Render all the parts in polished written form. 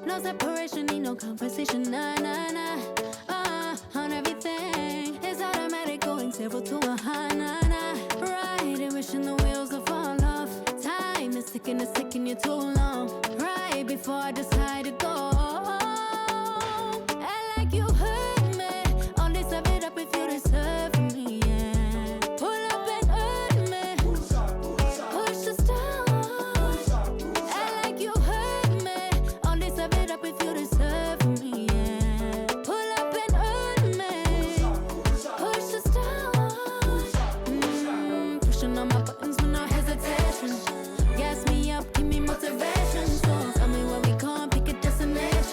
No separation, need no conversation, nah, nah, nah. On everything, it's automatic, going 0 to a high, nah, nah. Right, and wishing the wheels will fall off. Time is ticking, it's taking you too long. Right before I decide to go. Act like you heard me. Only serve it up if you deserve me, yeah. Pull up and hurt me. Push the stone. Act like you heard me. Only serve it up if you deserve me, yeah. Pull up and hurt me. Push the stone. Pushing on my buttons with no hesitation. Gas me up, give me motivation. So tell me where we going, pick a destination.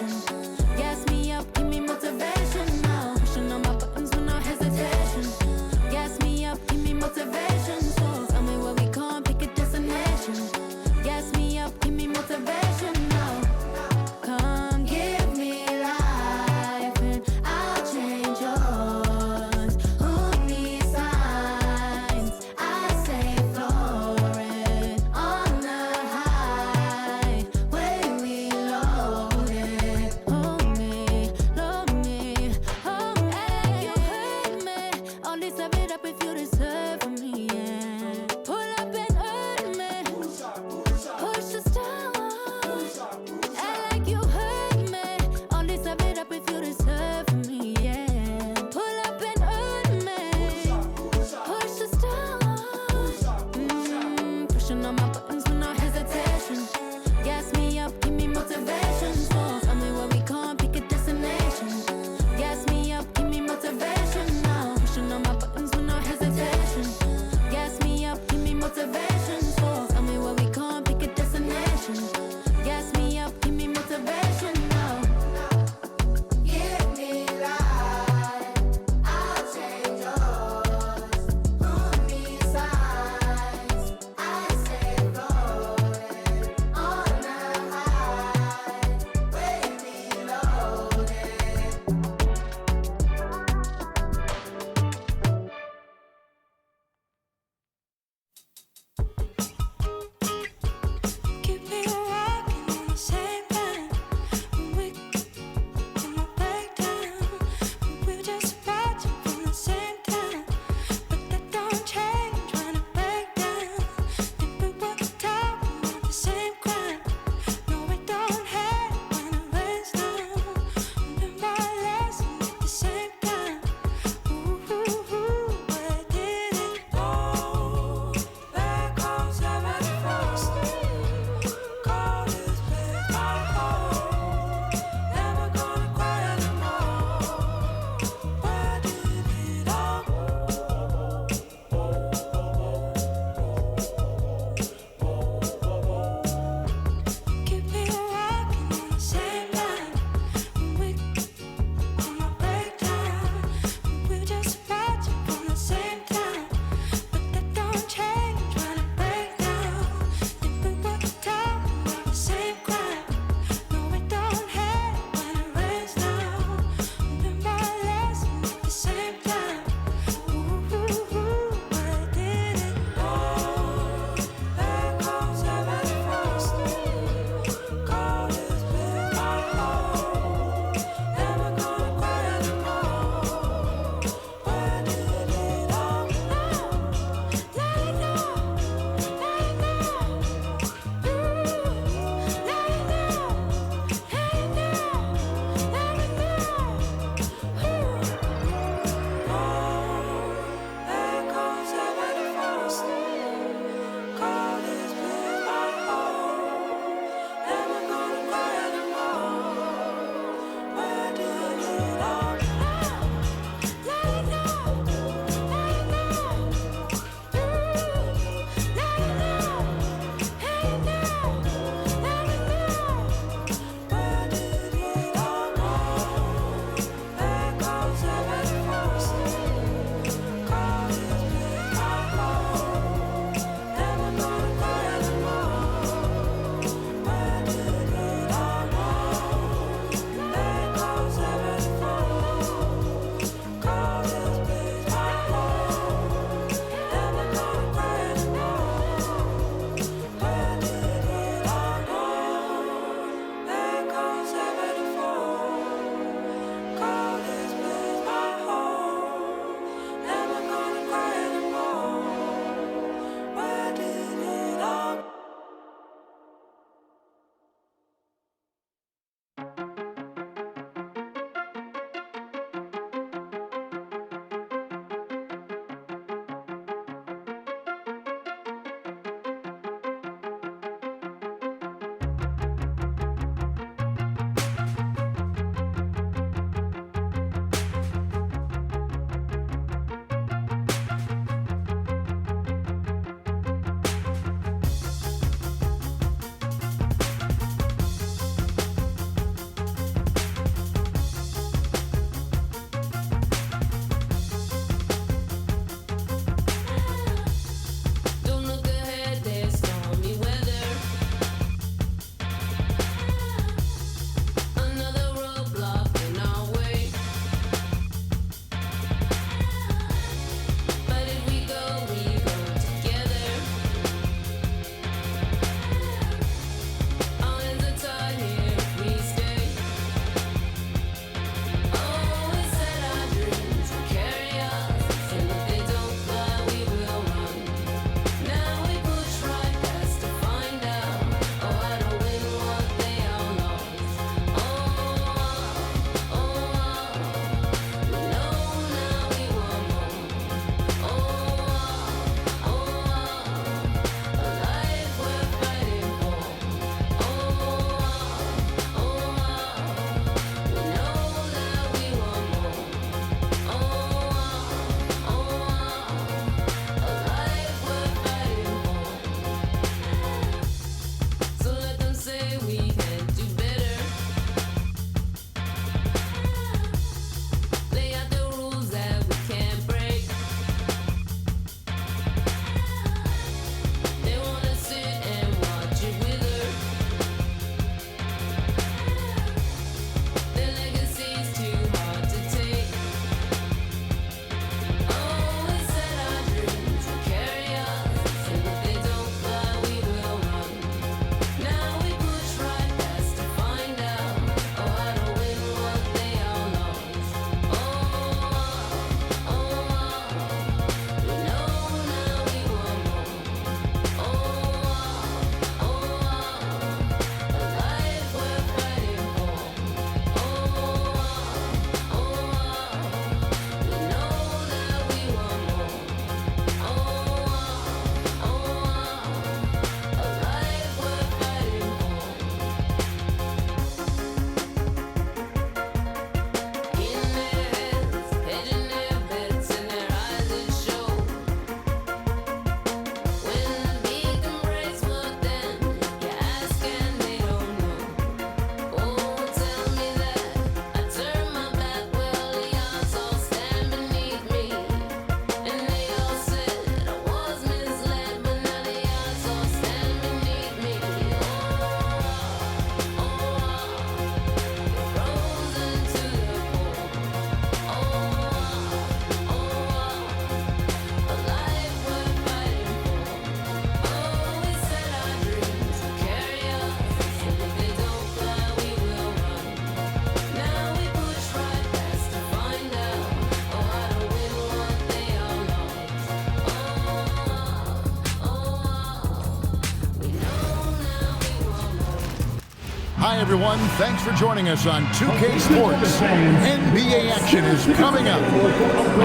Hi, everyone. Thanks for joining us on 2K Sports. NBA action is coming up.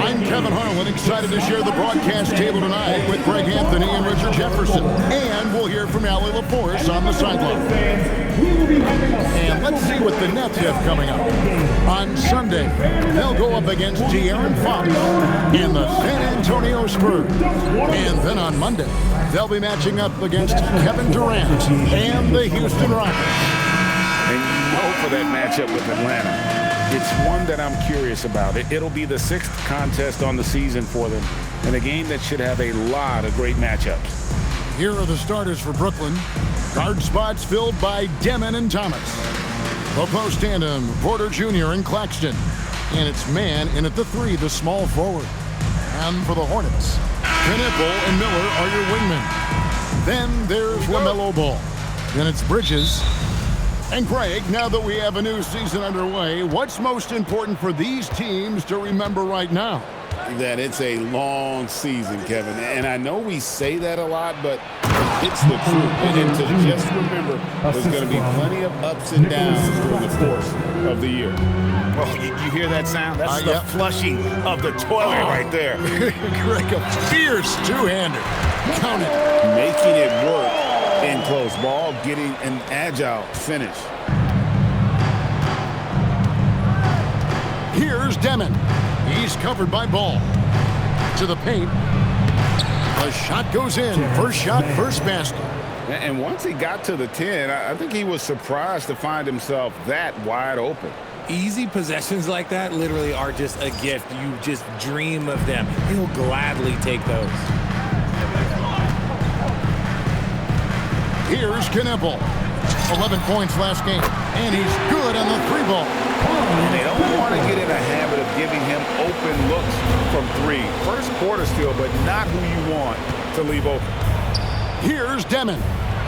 I'm Kevin Harlan, excited to share the broadcast table tonight with Greg Anthony and Richard Jefferson. And we'll hear from Allie LaForce on the sideline. And let's see what the Nets have coming up. On Sunday, they'll go up against De'Aaron Fox and the San Antonio Spurs. And then on Monday, they'll be matching up against Kevin Durant and the Houston Rockets. And you know, for that matchup with Atlanta, it's one that I'm curious about. It'll be the 6th contest on the season for them, and a game that should have a lot of great matchups. Here are the starters for Brooklyn. Guard spots filled by Demon and Thomas. The post tandem, Porter Jr. and Claxton. And it's Mann in at the 3, the small forward. And for the Hornets, Knipple and Miller are your wingmen. Then there's LaMelo Ball. Then it's Bridges. And Greg, now that we have a new season underway, what's most important for these teams to remember right now? That it's a long season, Kevin. And I know we say that a lot, but it's the truth. And to just remember, there's going to be plenty of ups and downs during the course of the year. Well, you hear that sound? That's the flushing of the toilet right there. Greg, a fierce two-hander. Count it. Making it work. In close ball, getting an agile finish. Here's Demon. He's covered by Ball. To the paint. The shot goes in. First shot, first basket. And once he got to the 10, I think he was surprised to find himself that wide open. Easy possessions like that literally are just a gift. You just dream of them. He'll gladly take those. Here's Knipple. 11 points last game. And he's good on the 3-ball. And they don't want to get in a habit of giving him open looks from 3. First quarter still, but not who you want to leave open. Here's Demon.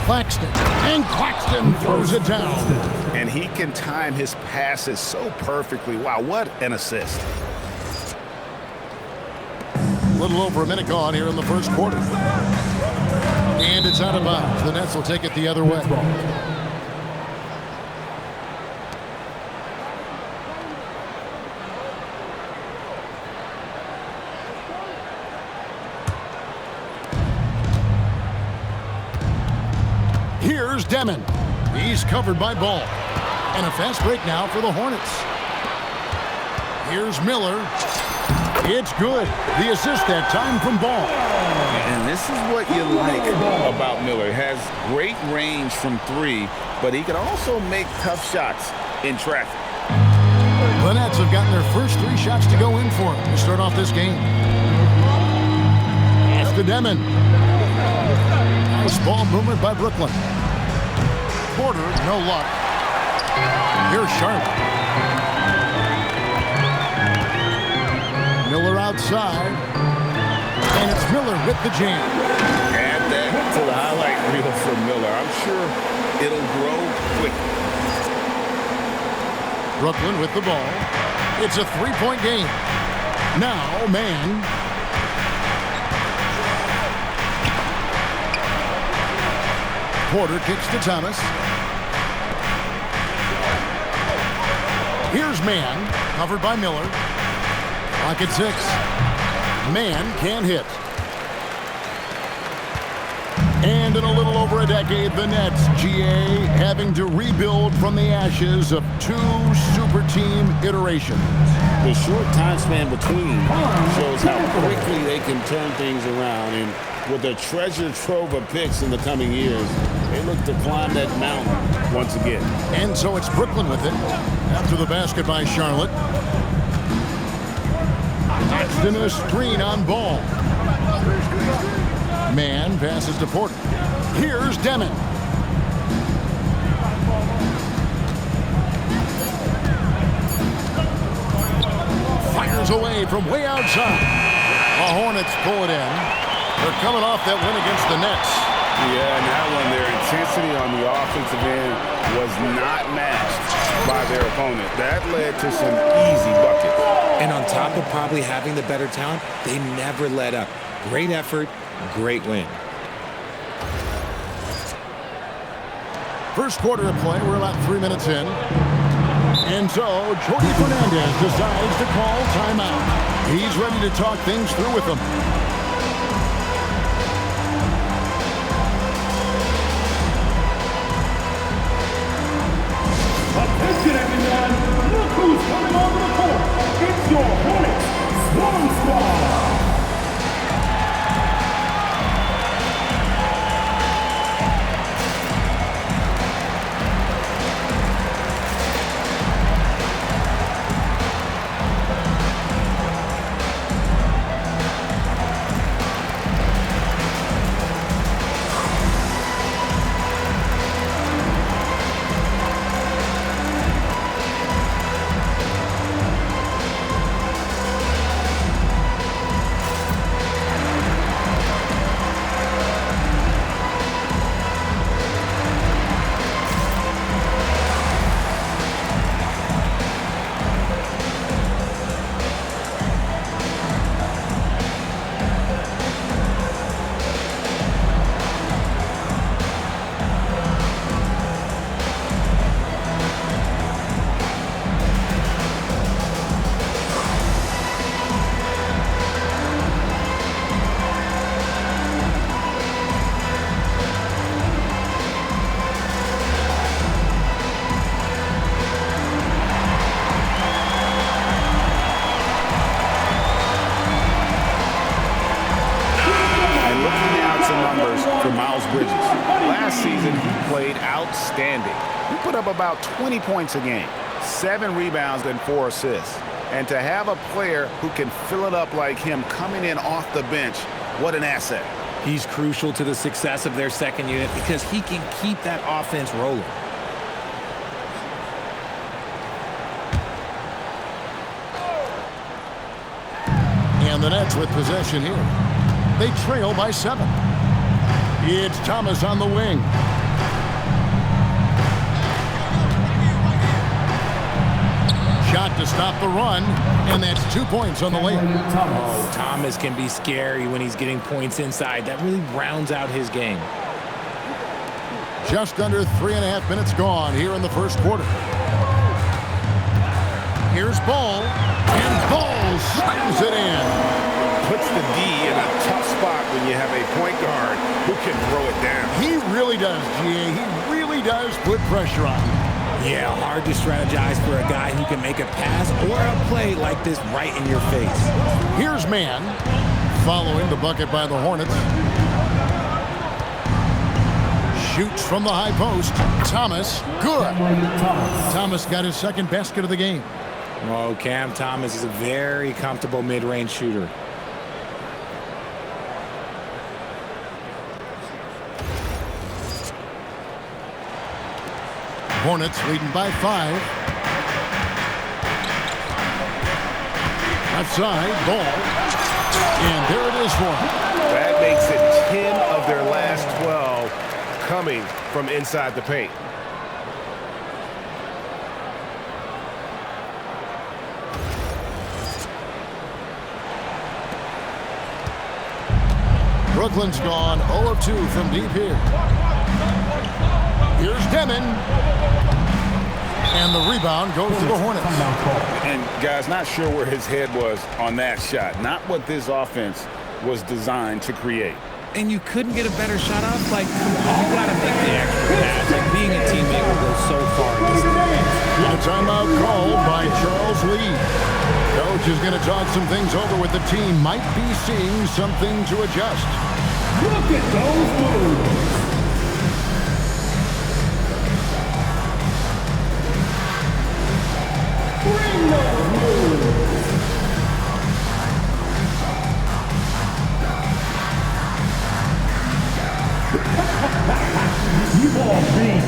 Claxton. And Claxton throws it down. And he can time his passes so perfectly. Wow, what an assist. A little over a minute gone here in the first quarter. And it's out of bounds. The Nets will take it the other way. Here's Demon. He's covered by Ball. And a fast break now for the Hornets. Here's Miller. It's good. The assist that time from Ball. And this is what you like about Miller. He has great range from 3, but he can also make tough shots in traffic. The Nets have gotten their first 3 shots to go in for him to start off this game. Pass to Demon. Nice ball movement by Brooklyn. Porter, no luck. Here's Sharp. Miller outside. And it's Miller with the jam. Add that to the highlight reel for Miller. I'm sure it'll grow quickly. Brooklyn with the ball. It's a 3-point game. Now, Mann. Porter kicks to Thomas. Here's Mann, covered by Miller. Clock at 6. Mann can't hit. And in a little over a decade, the Nets, GA, having to rebuild from the ashes of 2 super team iterations. The short time span between shows how quickly they can turn things around. And with a treasure trove of picks in the coming years, they look to climb that mountain once again. And so it's Brooklyn with it. After the basket by Charlotte. Claxton a screen on Ball. Mann passes to Porter. Here's Demon. Fires away from way outside. The Hornets pull it in. They're coming off that win against the Nets. Yeah, and that one, their intensity on the offensive end was not matched by their opponent. That led to some easy buckets. And on top of probably having the better talent, they never let up. Great effort, great win. First quarter of play, we're about 3 minutes in. And so, Jorge Fernandez decides to call timeout. He's ready to talk things through with them. Attention everyone, look who's coming onto the court. It's your Hornets Swarm Squad. Last season, he played outstanding. He put up about 20 points a game, 7 rebounds and 4 assists. And to have a player who can fill it up like him coming in off the bench, what an asset. He's crucial to the success of their second unit because he can keep that offense rolling. And the Nets with possession here. They trail by 7. It's Thomas on the wing. Shot to stop the run, and that's 2 points on the layup. Oh, Thomas can be scary when he's getting points inside. That really rounds out his game. Just under 3.5 minutes gone here in the first quarter. Here's Ball, and Ball slams it in. Puts the D in a tough spot when you have a point guard who can throw it down. He really does, GA. He really does put pressure on him. Yeah, hard to strategize for a guy who can make a pass or a play like this right in your face. Here's Mann, following the bucket by the Hornets. Shoots from the high post. Thomas, good. Thomas got his second basket of the game. Oh, Cam Thomas is a very comfortable mid-range shooter. Hornets leading by 5. Left side, Ball. And there it is for him. That makes it 10 of their last 12 coming from inside the paint. Brooklyn's gone 0 of 2 from deep here. Here's Demon. And the rebound goes to the Hornets. And guys, not sure where his head was on that shot. Not what this offense was designed to create. And you couldn't get a better shot off? Like, come on, you gotta make the extra pass. Like, being a teammate will go so far in this game. A timeout called by Charles Lee. Coach is going to talk some things over with the team. Might be seeing something to adjust. Look at those moves. Bring those moves. You all beat.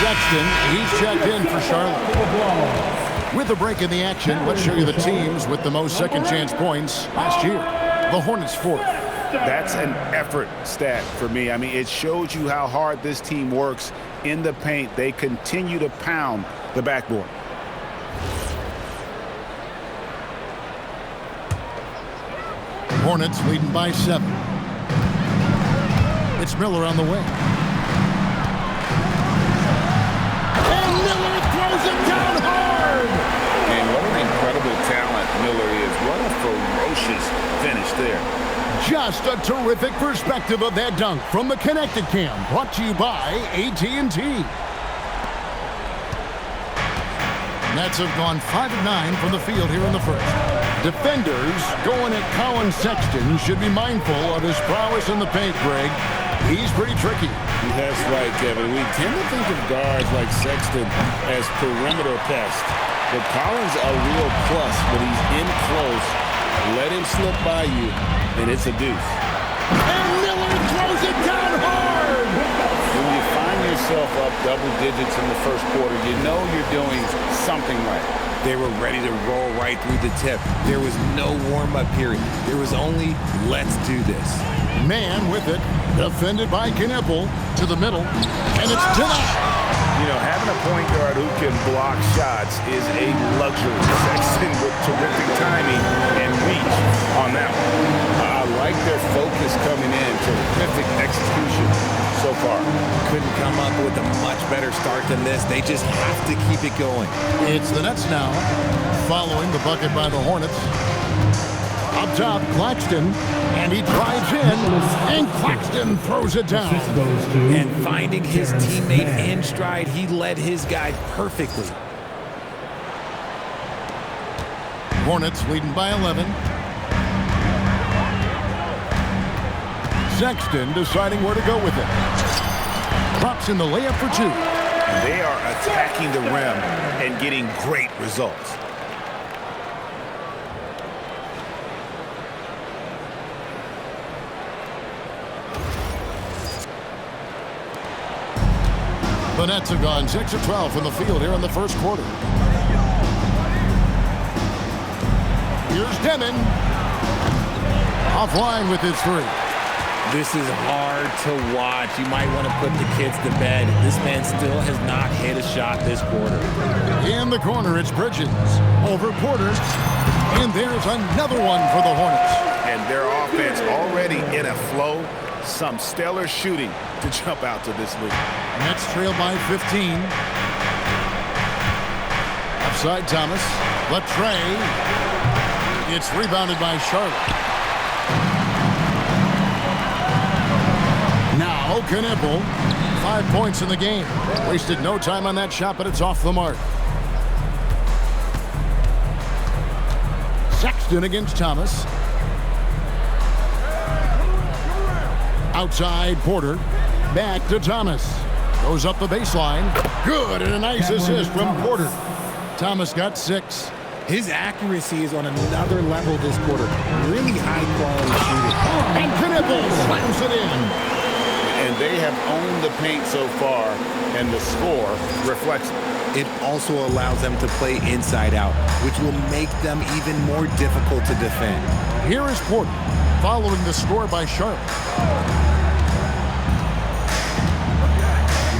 Sexton. He's checked in for Charlotte. With a break in the action, let's show you the teams with the most second chance points last year. The Hornets fourth. That's an effort stat for me. I mean, it shows you how hard this team works in the paint. They continue to pound the backboard. Hornets leading by 7. It's Miller on the way. And Miller throws it down hard! And what an incredible talent Miller is. What a ferocious finish there. Just a terrific perspective of that dunk from the Connected Cam, brought to you by AT&T. Nets have gone 5 of 9 from the field here in the first. Defenders going at Colin Sexton should be mindful of his prowess in the paint, Greg. He's pretty tricky. That's right, Kevin. We tend to think of guards like Sexton as perimeter pests, but Collins a real plus when he's in close. Let him slip by you, and it's a deuce. And Miller throws it down hard! When you find yourself up double digits in the first quarter, you know you're doing something right. They were ready to roll right through the tip. There was no warm-up period. There was only, let's do this. Mann with it, defended by Knippel to the middle, and it's denied. You know, having a point guard who can block shots is a luxury. Sexton with terrific timing and reach on that one. I like their focus coming in. Terrific execution so far. Couldn't come up with a much better start than this. They just have to keep it going. It's the Nets now, following the bucket by the Hornets. Up top, Claxton, and he drives in, and Claxton throws it down. And finding his teammate in stride, he led his guy perfectly. Hornets leading by 11. Sexton deciding where to go with it. Drops in the layup for 2. They are attacking the rim and getting great results. The Nets have gone 6 of 12 from the field here in the first quarter. Here's Demon. Offline with his 3. This is hard to watch. You might want to put the kids to bed. This man still has not hit a shot this quarter. In the corner, it's Bridges. Over Porter. And there's another one for the Hornets. And their offense already in a flow. Some stellar shooting to jump out to this lead. Nets trail by 15. Offside Thomas. Latre. It's rebounded by Charlotte. Now Knippel. 5 points in the game. Wasted no time on that shot, but it's off the mark. Sexton against Thomas. Outside Porter. Back to Thomas. Goes up the baseline. Good, and a nice assist from Porter. Thomas got 6. His accuracy is on another level this quarter. Really high-quality shooting. And Knippel slams it in. And they have owned the paint so far, and the score reflects it. It also allows them to play inside out, which will make them even more difficult to defend. Here is Porter, following the score by Charlotte.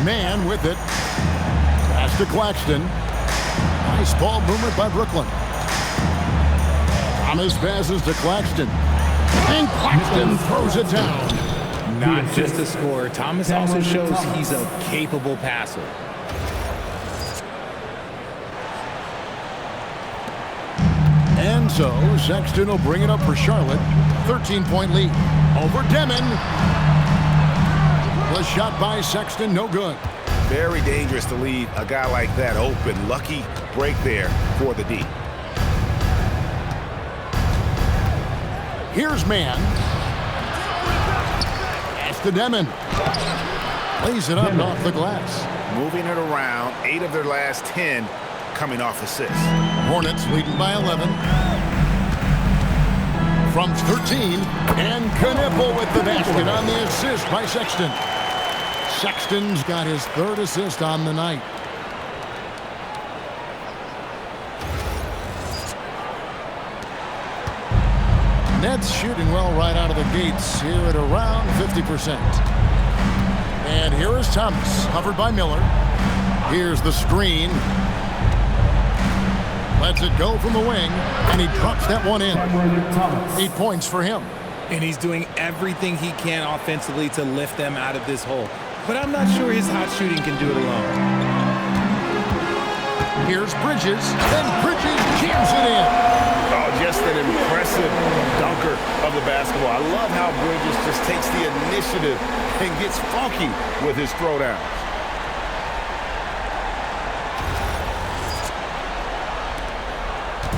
Mann with it. Pass to Claxton. Nice ball movement by Brooklyn. Thomas passes to Claxton. And Claxton throws it down. Not just a scorer, Thomas also shows he's a capable passer. And so Sexton will bring it up for Charlotte. 13-point lead over Demon. The shot by Sexton, no good. Very dangerous to leave a guy like that open. Lucky break there for the D. Here's Mann. Pass to Demon. Lays it up and off the glass. Moving it around, 8 of their last 10 coming off assists. Hornets leading by 11. From 13, and Knippel with the basket on the assist by Sexton. Sexton's got his 3rd assist on the night. Nets shooting well right out of the gates here at around 50%. And here is Thomas, covered by Miller. Here's the screen. Lets it go from the wing, and he drops that one in. 8 points for him. And he's doing everything he can offensively to lift them out of this hole. But I'm not sure his hot shooting can do it alone. Here's Bridges, and Bridges jams it in. Oh, just an impressive dunker of the basketball. I love how Bridges just takes the initiative and gets funky with his throwdowns.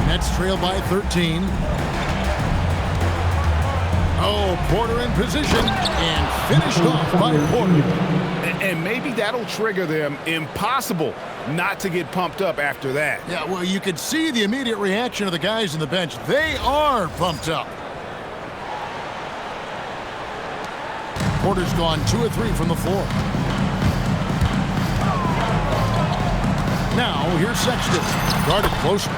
Nets trail by 13. Oh, Porter in position and finished off by Porter. And maybe that'll trigger them. Impossible not to get pumped up after that. Yeah, well, you could see the immediate reaction of the guys on the bench. They are pumped up. Porter's gone 2 of 3 from the floor. Now, here's Sexton. Guarded closer.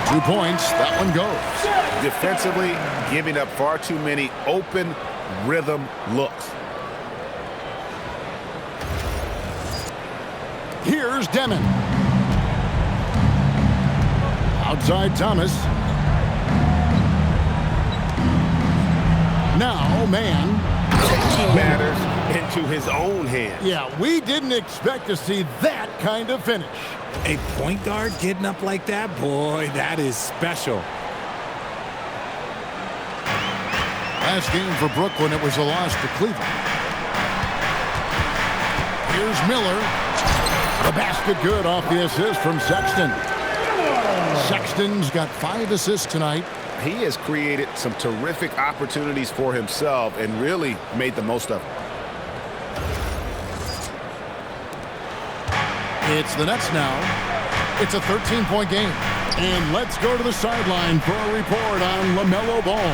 2 points. That one goes. Defensively, giving up far too many open rhythm looks. Here's Demon. Outside Thomas. Now Mann. Taking matters into his own hands. Yeah, we didn't expect to see that kind of finish. A point guard getting up like that? Boy, that is special. Last game for Brooklyn, it was a loss to Cleveland. Here's Miller. The basket good off the assist from Sexton. Sexton's got 5 assists tonight. He has created some terrific opportunities for himself and really made the most of them. It's the Nets now. It's a 13-point game. And let's go to the sideline for a report on LaMelo Ball.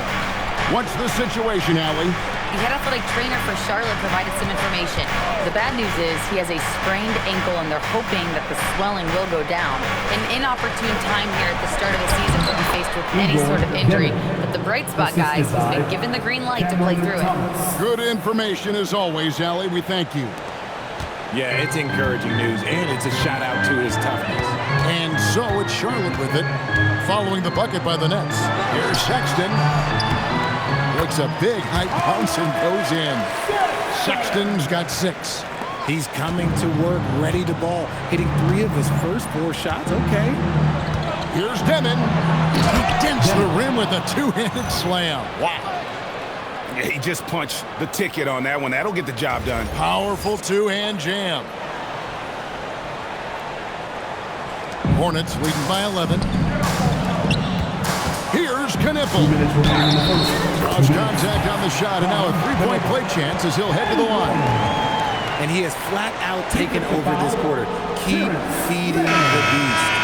What's the situation, Allie? The head athletic trainer for Charlotte provided some information. The bad news is he has a sprained ankle, and they're hoping that the swelling will go down. An inopportune time here at the start of the season to be faced with any sort of injury. But the bright spot, guys, has been given the green light to play through it. Good information as always, Allie. We thank you. Yeah, it's encouraging news, and it's a shout-out to his toughness. And so it's Charlotte with it, following the bucket by the Nets. Here's Sexton. Looks a big high bounce and goes in. Sexton's got 6. He's coming to work, ready to ball, hitting 3 of his first 4 shots. Okay. Here's Demon. He dents the rim with a 2-handed slam. Wow. Yeah, he just punched the ticket on that one. That'll get the job done. Powerful 2-hand jam. Hornets leading by 11. Here's Knipple. Cross contact on the shot, and now a 3-point play chance as he'll head to the line. And he has flat out taken over this quarter. Keep feeding the beast.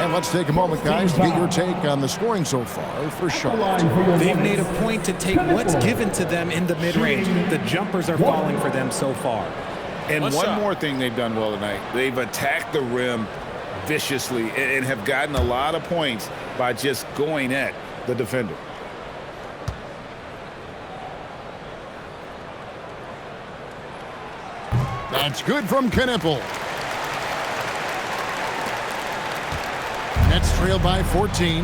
And let's take a moment, guys, to get your take on the scoring so far for Charlotte. They've made a point to take what's given to them in the mid-range. The jumpers are falling for them so far. And one more thing they've done well tonight. They've attacked the rim viciously and have gotten a lot of points by just going at the defender. That's good from Knipple. Nets trail by 14.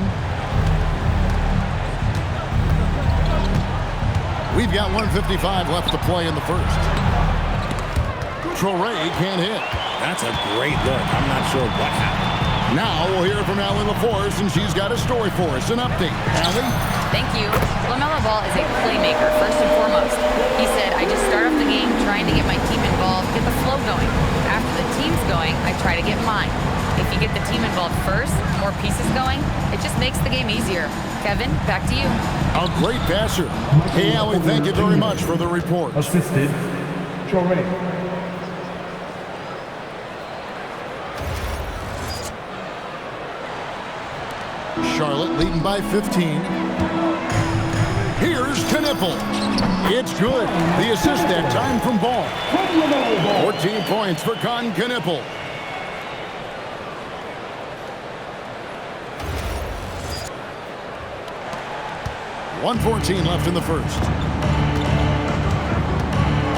We've got 1:55 left to play in the first. Torrey can't hit. That's a great look. I'm not sure what happened. Now we'll hear from Allie LaForce, and she's got a story for us. An update. Allie? Thank you. LaMelo Ball is a playmaker, first and foremost. He said, I just start off the game trying to get my team involved, get the flow going. After the team's going, I try to get mine. If you get the team involved first, more pieces going, it just makes the game easier. Kevin, back to you. A great passer. Hey, Allie, thank you very much for the report. Assisted, Torrey. Charlotte leading by 15. Here's Knipple. It's good. The assist that time from Ball. 14 points for Knipple. .114 left in the first.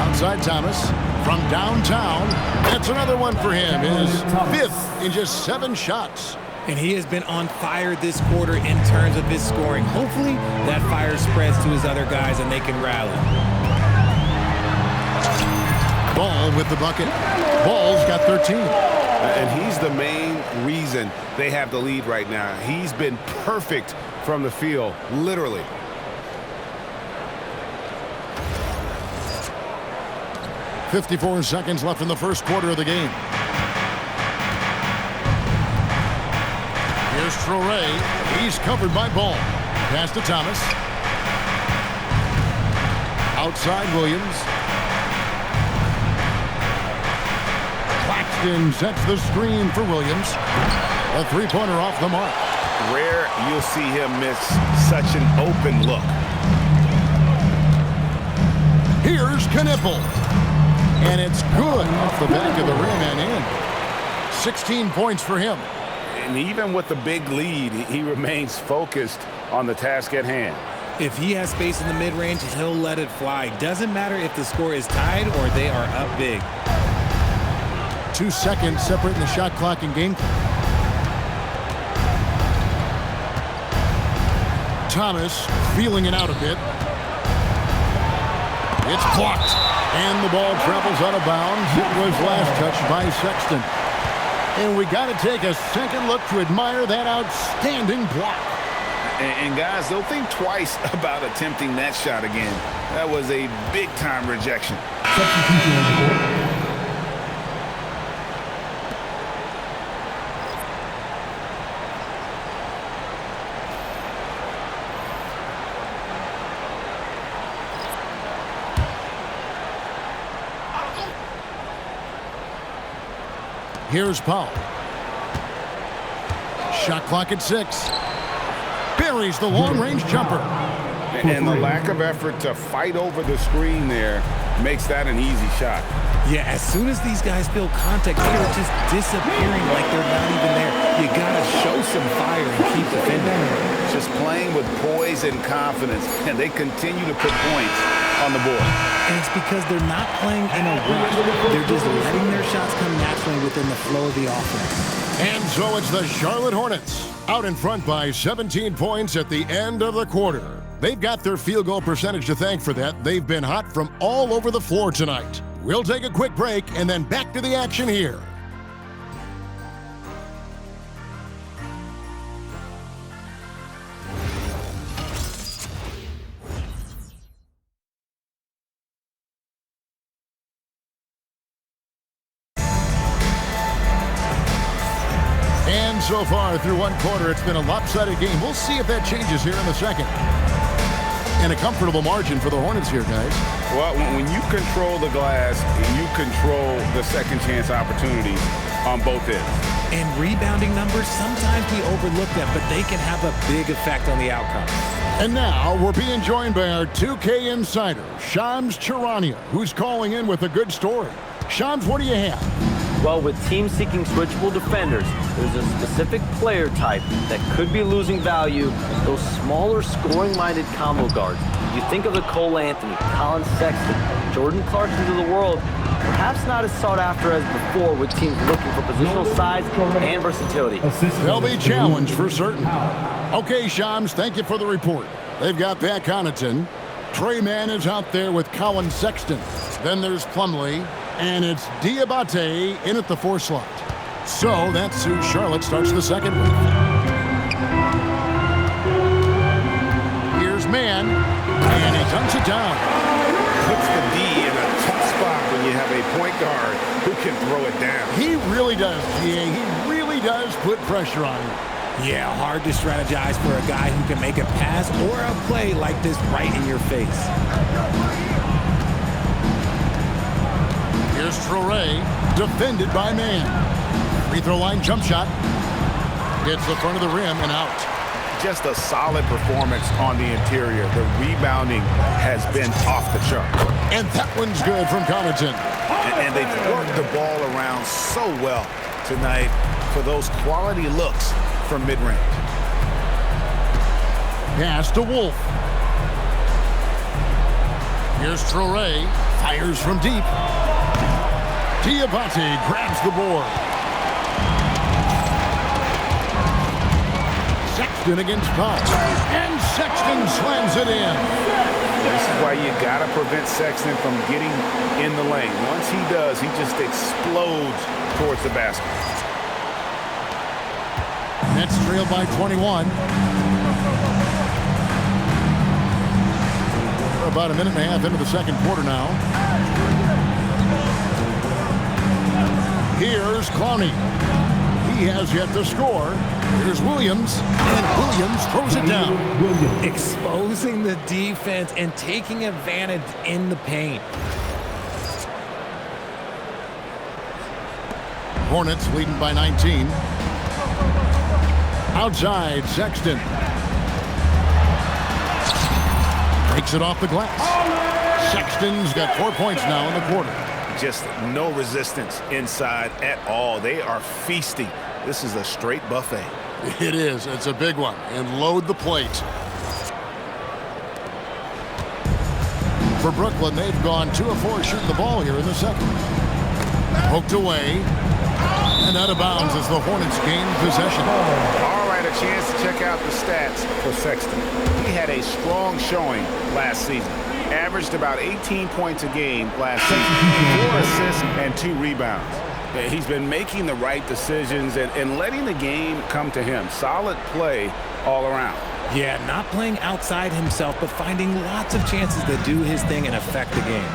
Outside Thomas from downtown. That's another one for him. His 5th in just 7 shots. And he has been on fire this quarter in terms of his scoring. Hopefully that fire spreads to his other guys and they can rally. Ball with the bucket. Ball's got 13. And he's the main reason they have the lead right now. He's been perfect from the field, literally. .54 seconds left in the first quarter of the game. Here's Traore. He's covered by Ball. Pass to Thomas. Outside Williams. Claxton sets the screen for Williams. A three-pointer off the mark. Rare you'll see him miss such an open look. Here's Knipple. And it's good off the back of the rim and in. 16 points for him. And even with the big lead, he remains focused on the task at hand. If he has space in the mid-range, he'll let it fly. Doesn't matter if the score is tied or they are up big. 2 seconds separating the shot clock and game. Thomas feeling it out a bit. It's blocked. And the ball travels out of bounds. It was last touched by Sexton. And we got to take a second look to admire that outstanding block. And guys, they'll think twice about attempting that shot again. That was a big-time rejection. Here's Powell. Shot clock at 6. Buries the long-range jumper. And the lack of effort to fight over the screen there makes that an easy shot. Yeah, as soon as these guys feel contact, they are just disappearing like they're not even there. You got to show some fire and keep defending. Just playing with poise and confidence, and they continue to put points on the board. And it's because they're not playing in a rush. They're just letting their shots come naturally within the flow of the offense. And so it's the Charlotte Hornets out in front by 17 points at the end of the quarter. They've got their field goal percentage to thank for that. They've been hot from all over the floor tonight. We'll take a quick break and then back to the action here. And so far through one quarter, it's been a lopsided game. We'll see if that changes here in the second. And a comfortable margin for the Hornets here, guys. Well, when you control the glass, you control the second chance opportunities on both ends. And rebounding numbers, sometimes we overlook them, but they can have a big effect on the outcome. And now we're being joined by our 2K insider, Shams Charania, who's calling in with a good story. Shams, what do you have? Well, with teams seeking switchable defenders, there's a specific player type that could be losing value, those smaller scoring-minded combo guards. You think of the Cole Anthony, Colin Sexton, Jordan Clarksons of the world, perhaps not as sought after as before with teams looking for positional size and versatility. They'll be challenged for certain. Okay, Shams, thank you for the report. They've got Pat Connaughton. Trey Mann is out there with Colin Sexton. Then there's Plumlee. And it's Diabate in at the 4 slot. So that's who Charlotte starts the second with. Here's Mann, and he dunks it down. Puts the D in a tough spot when you have a point guard who can throw it down. He really does, GA. He really does put pressure on him. Yeah, hard to strategize for a guy who can make a pass or a play like this right in your face. Here's Traore, defended by Mann. Free throw line jump shot. Hits the front of the rim and out. just a solid performance on the interior. The rebounding has been off the chart. And that one's good from Connaughton. And they've worked the ball around so well tonight for those quality looks from mid-range. Pass to Wolf. Here's Traore. Fires from deep. Diabate grabs the board. Sexton against Pop. And Sexton slams it in. This is why you got to prevent Sexton from getting in the lane. Once he does, he just explodes towards the basket. Nets trail by 21. We're about a minute and a half into the second quarter now. Here's Clowney. He has yet to score. Here's Williams, and Williams throws it down. Exposing the defense and taking advantage in the paint. Hornets leading by 19. Outside, Sexton. Takes it off the glass. Sexton's got 4 points now in the quarter. Just no resistance inside at all. They are feasting. This is a straight buffet. It is. It's a big one. And load the plate. For Brooklyn, they've gone 2 of 4 shooting the ball here in the second. Poked away. And out of bounds as the Hornets gain possession. All right, a chance to check out the stats for Sexton. He had a strong showing last season. Averaged about 18 points a game last season. 4 assists and 2 rebounds. He's been making the right decisions and letting the game come to him. Solid play all around. Yeah, not playing outside himself, but finding lots of chances to do his thing and affect the game.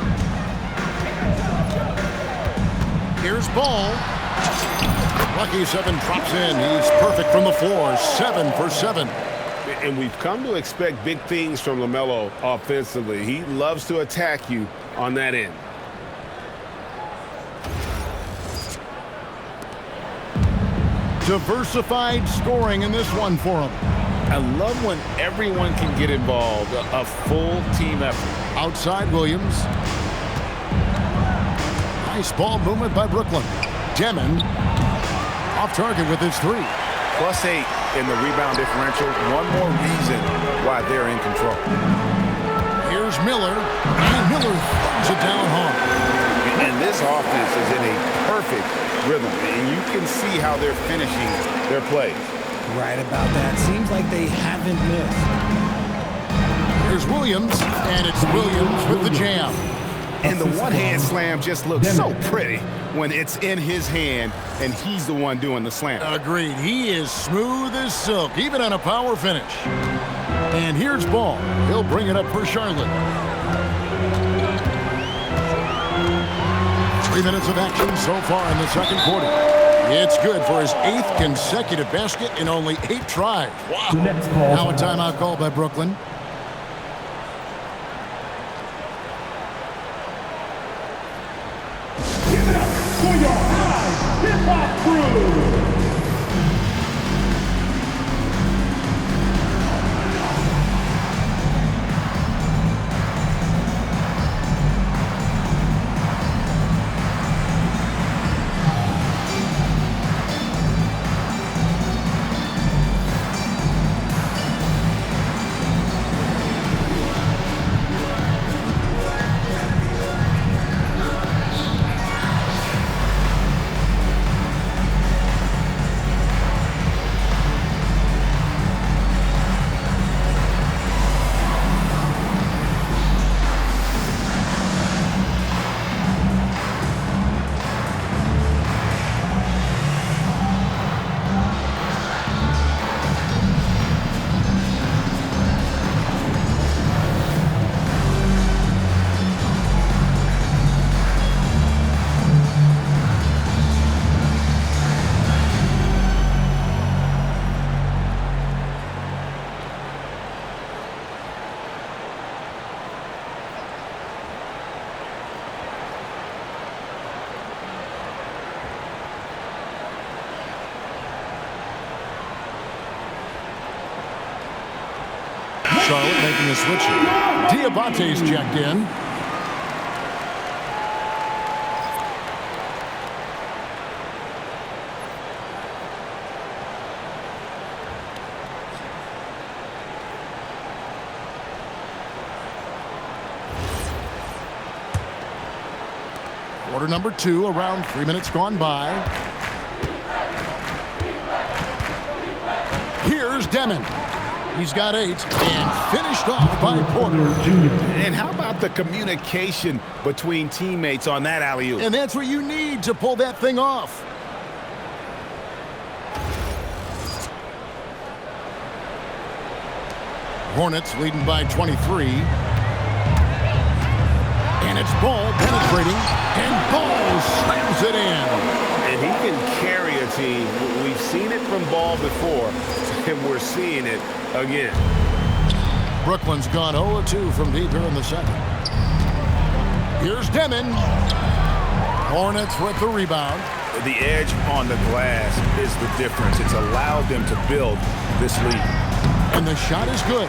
Here's Ball. Lucky 7 drops in. He's perfect from the floor. 7 for 7. And we've come to expect big things from LaMelo offensively. He loves to attack you on that end. Diversified scoring in this one for him. I love when everyone can get involved, a full team effort. Outside Williams. Nice ball movement by Brooklyn. Demon off target with his 3. +8 in the rebound differential. One more reason why they're in control. Here's Miller. And Miller throws it down hard. And this offense is in a perfect rhythm. And you can see how they're finishing their plays. Right about that. Seems like they haven't missed. Here's Williams. And it's Williams with the jam. And the one-hand slam just looks so pretty when it's in his hand and he's the one doing the slam. Agreed. He is smooth as silk, even on a power finish. And here's Ball. He'll bring it up for Charlotte. 3 minutes of action so far in the second quarter. It's good for his 8th consecutive basket in only 8 tries. Wow. Now a timeout call by Brooklyn. Give it up for your high hip-hop crew. Charlotte making a switch here. Diabate's checked in. Quarter number 2, around 3 minutes gone by. Here's Demon. He's got 8 and finished off by Porter. And how about the communication between teammates on that alley-oop? And that's what you need to pull that thing off. Hornets leading by 23. And it's Ball penetrating, and Ball slams it in. And he can carry a team. We've seen it from Ball before, and we're seeing it again. Brooklyn's gone 0-2 from deep here in the second. Here's Demon. Hornets with the rebound. The edge on the glass is the difference. It's allowed them to build this lead. And the shot is good.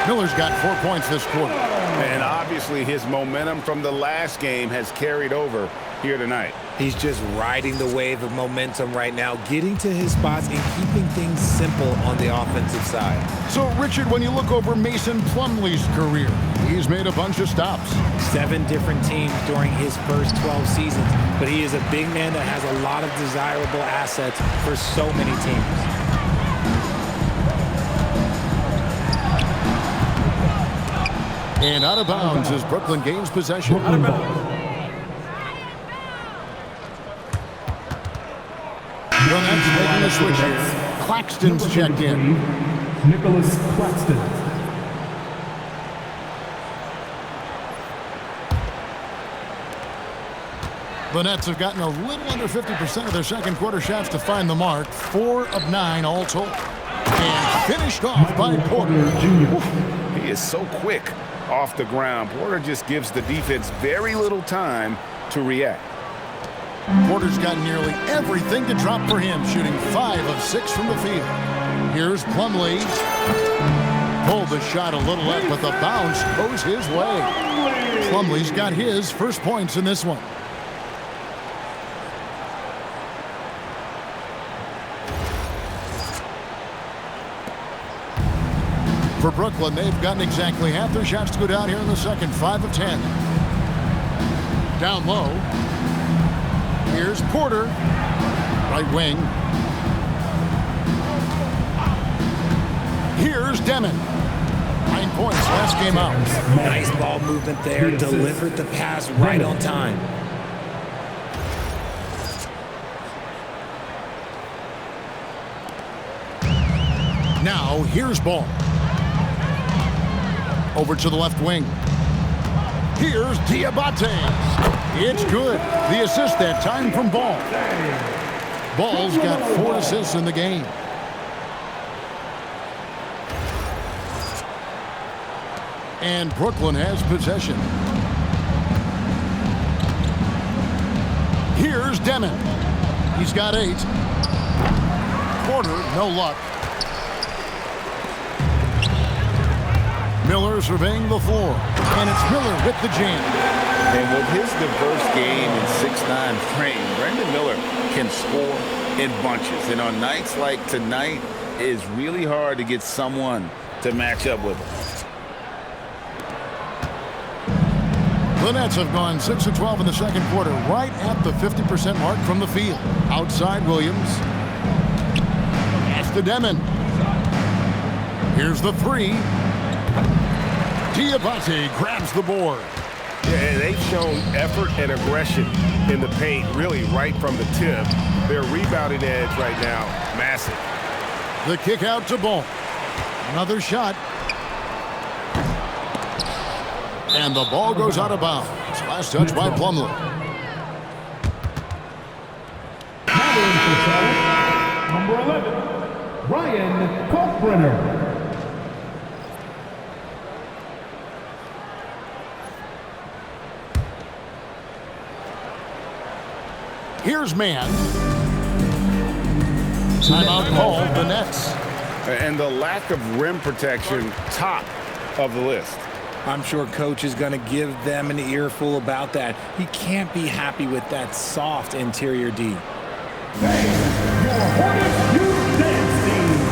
Miller's got 4 points this quarter. And obviously his momentum from the last game has carried over here tonight. He's just riding the wave of momentum right now, getting to his spots and keeping things simple on the offensive side. So, Richard, when you look over Mason Plumlee's career, he's made a bunch of stops. 7 different teams during his first 12 seasons, but he is a big man that has a lot of desirable assets for so many teams. And out of bounds as Brooklyn gains possession. Out of bounds. Hornets making a switch here. Claxton's checked in. Nicholas Claxton. The Nets have gotten a little under 50% of their second quarter shots to find the mark. 4 of 9 all told. And finished off by Porter. He is so quick off the ground. Porter just gives the defense very little time to react. Porter's got nearly everything to drop for him, shooting 5 of 6 from the field. Here's Plumlee. Pulled the shot a little left, but the bounce goes his way. Plumlee's got his first points in this one. For Brooklyn, they've gotten exactly half their shots to go down here in the second. 5 of 10. Down low. Here's Porter. Right wing. Here's Demon. 9 points last game out. Nice ball movement there. Delivered the pass right on time. Now, here's Ball. Over to the left wing. Here's Diabate. It's good. The assist that time from Ball. Ball's got 4 assists in the game. And Brooklyn has possession. Here's Demon. He's got 8. Porter, no luck. Miller surveying the floor. And it's Miller with the jam. And with his diverse game and 6'9" frame, Brandon Miller can score in bunches. And on nights like tonight, it's really hard to get someone to match up with him. The Nets have gone 6 of 12 in the second quarter, right at the 50% mark from the field. Outside Williams. Pass to Demon. Here's the 3. Diabate grabs the board. Yeah, they've shown effort and aggression in the paint, really right from the tip. Their rebounding edge right now, massive. The kick out to Ball. Another shot. And the ball goes out of bounds. Last touch by Plumlee. Number 11, Ryan Kalkbrenner. Here's Mann. Timeout called the Nets. And the lack of rim protection top of the list. I'm sure coach is going to give them an earful about that. He can't be happy with that soft interior D. Your Hornets Youth Dance Team.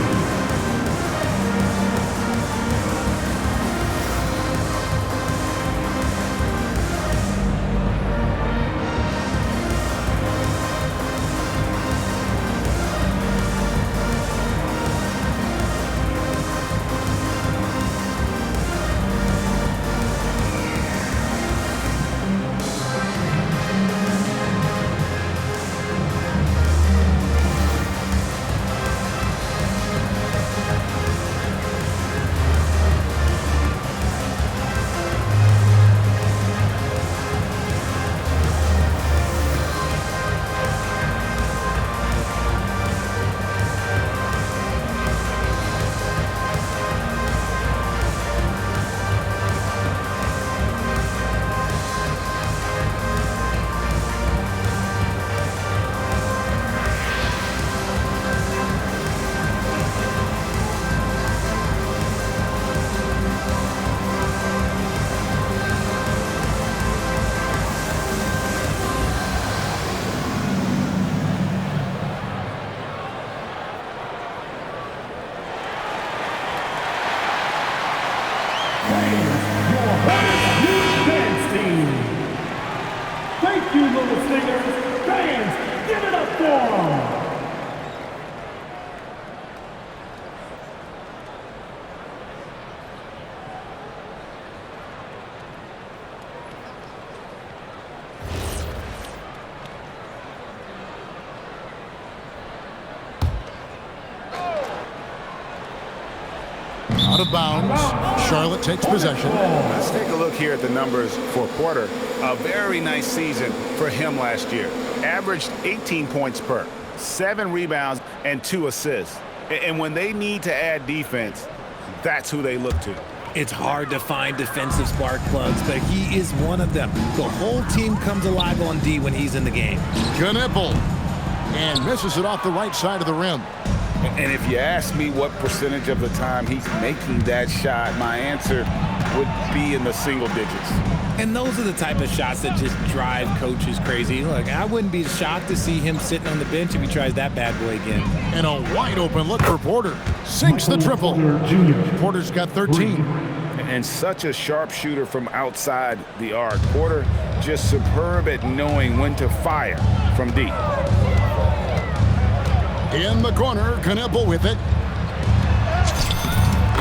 Thank you, Little Stingers. Fans, give it up for them. Out of bounds. Charlotte takes possession. Let's take a look here at the numbers for Porter. A very nice season for him last year. Averaged 18 points per, 7 rebounds, and 2 assists. And when they need to add defense, that's who they look to. It's hard to find defensive spark plugs, but he is one of them. The whole team comes alive on D when he's in the game. Knipple. And misses it off the right side of the rim. And if you ask me what percentage of the time he's making that shot, my answer would be in the single digits. And those are the type of shots that just drive coaches crazy. Look, I wouldn't be shocked to see him sitting on the bench if he tries that bad boy again. And a wide open look for Porter. Sinks the triple. Porter's got 13. And such a sharp shooter from outside the arc. Porter just superb at knowing when to fire from deep. In the corner, Knipple with it.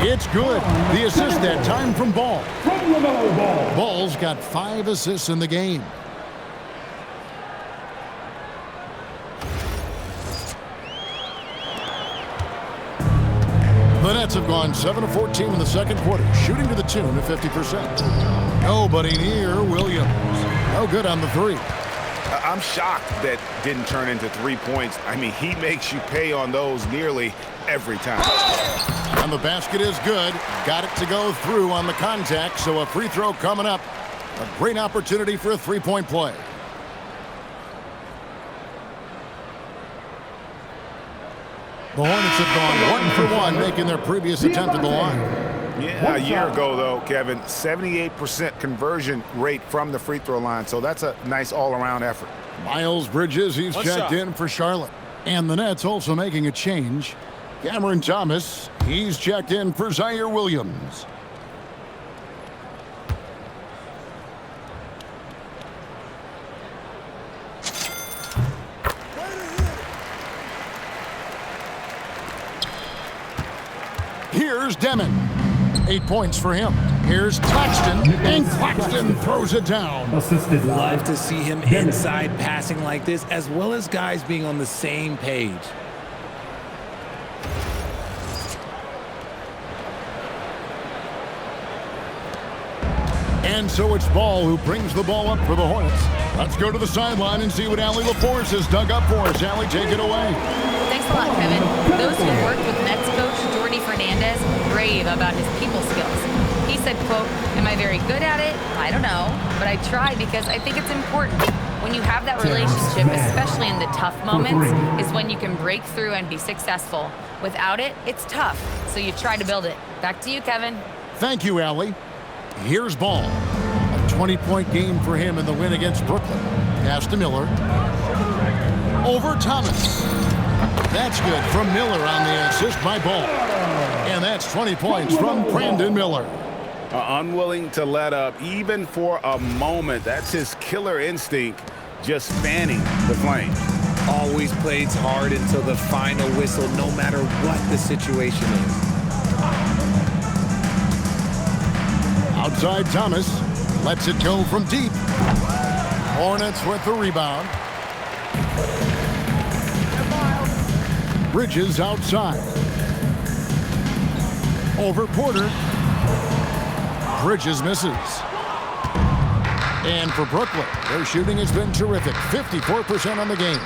It's good. The assist that time from Ball. Ball's got 5 assists in the game. The Nets have gone 7 of 14 in the second quarter, shooting to the tune of 50%. Nobody near Williams. No good on the 3. I'm shocked that didn't turn into 3 points. I mean, he makes you pay on those nearly every time. And the basket is good. Got it to go through on the contact, so a free throw coming up. A great opportunity for a three-point play. The Hornets have gone 1 for 1, making their previous attempt at the line. Yeah, a year ago, though, Kevin, 78% conversion rate from the free throw line, so that's a nice all-around effort. Miles Bridges, he's checked in for Charlotte. And the Nets also making a change. Cameron Thomas, he's checked in for Zaire Williams. Here's Demon. 8 points for him. Here's Claxton, and Claxton throws it down. Love to see him inside passing like this, as well as guys being on the same page. And so it's Ball who brings the ball up for the Hornets. Let's go to the sideline and see what Allie LaForce has dug up for us. Allie, take it away. Thanks a lot, Kevin. Those who worked with Nets coach Jordy Fernandez rave about his people skills. He said, quote, "Am I very good at it? I don't know, but I try because I think it's important. When you have that relationship, especially in the tough moments, is when you can break through and be successful. Without it, it's tough, so you try to build it." Back to you, Kevin. Thank you, Allie. Here's Ball. A 20-point game for him in the win against Brooklyn. Pass to Miller. Over Thomas. That's good from Miller on the assist by Ball. And that's 20 points from Brandon Miller. Unwilling to let up even for a moment. That's his killer instinct, just fanning the flames. Always plays hard until the final whistle, no matter what the situation is. Outside Thomas. Lets it go from deep. Hornets with the rebound. Bridges outside. Over Porter. Bridges misses. And for Brooklyn, their shooting has been terrific. 54% on the game.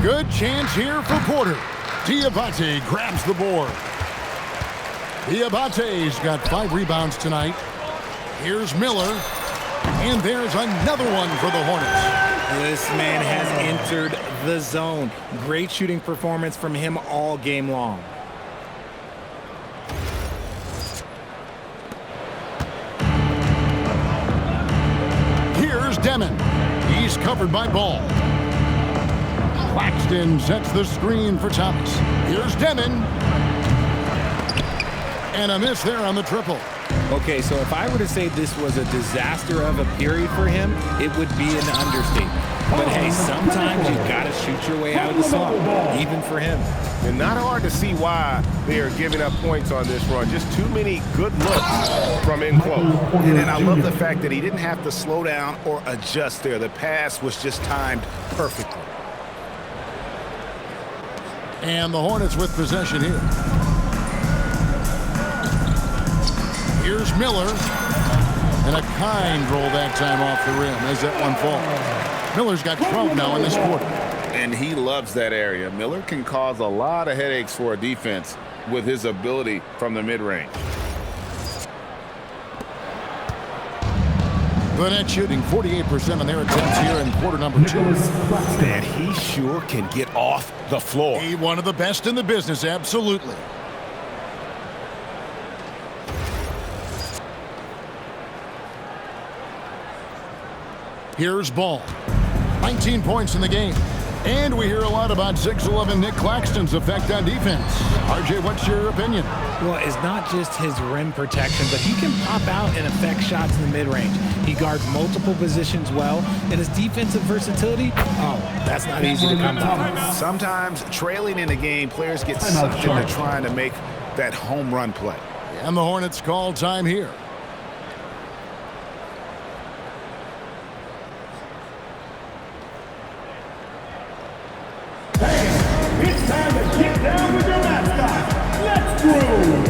Good chance here for Porter. Diabate grabs the board. Diabate's got 5 rebounds tonight. Here's Miller. And there's another one for the Hornets. This man has entered the zone. Great shooting performance from him all game long. Here's Demon. He's covered by Ball. Claxton sets the screen for Thomas. Here's Demon. And a miss there on the triple. Okay, so if I were to say this was a disaster of a period for him, it would be an understatement. But hey, sometimes you've got to shoot your way out of the slump, even for him. And not hard to see why they are giving up points on this run. Just too many good looks from in close. And I love the fact that he didn't have to slow down or adjust there. The pass was just timed perfectly. And the Hornets with possession here. Here's Miller. And a kind roll that time off the rim as that one falls. Miller's got 12 now in this quarter. And he loves that area. Miller can cause a lot of headaches for a defense with his ability from the mid-range. The net shooting 48% on their attempts here in quarter number 2. And he sure can get off the floor. He one of the best in the business, absolutely. Here's Ball. 19 points in the game. And we hear a lot about 6'11" Nick Claxton's effect on defense. RJ, what's your opinion? Well, it's not just his rim protection, but he can pop out and affect shots in the mid-range. He guards multiple positions well, and his defensive versatility, that's not easy to come by. Sometimes trailing in a game, players get sucked into trying to make that home run play. And the Hornets call time here. It's time to get down with your mascot. Let's groove.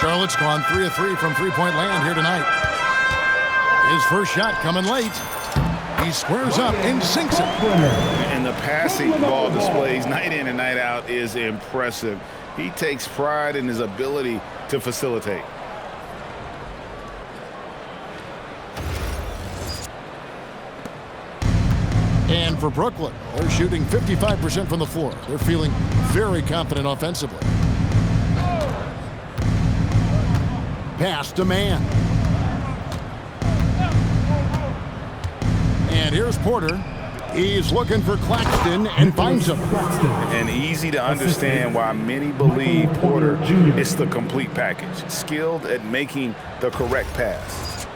Charlotte's gone 3 of 3 from three-point land here tonight. His first shot coming late. He squares up and sinks it. And the passing ball displays night in and night out is impressive. He takes pride in his ability to facilitate. And for Brooklyn, they're shooting 55% from the floor. They're feeling very confident offensively. Pass to Mann. And here's Porter. He's looking for Claxton and finds him. And easy to understand why many believe Porter is the complete package. Skilled at making the correct pass.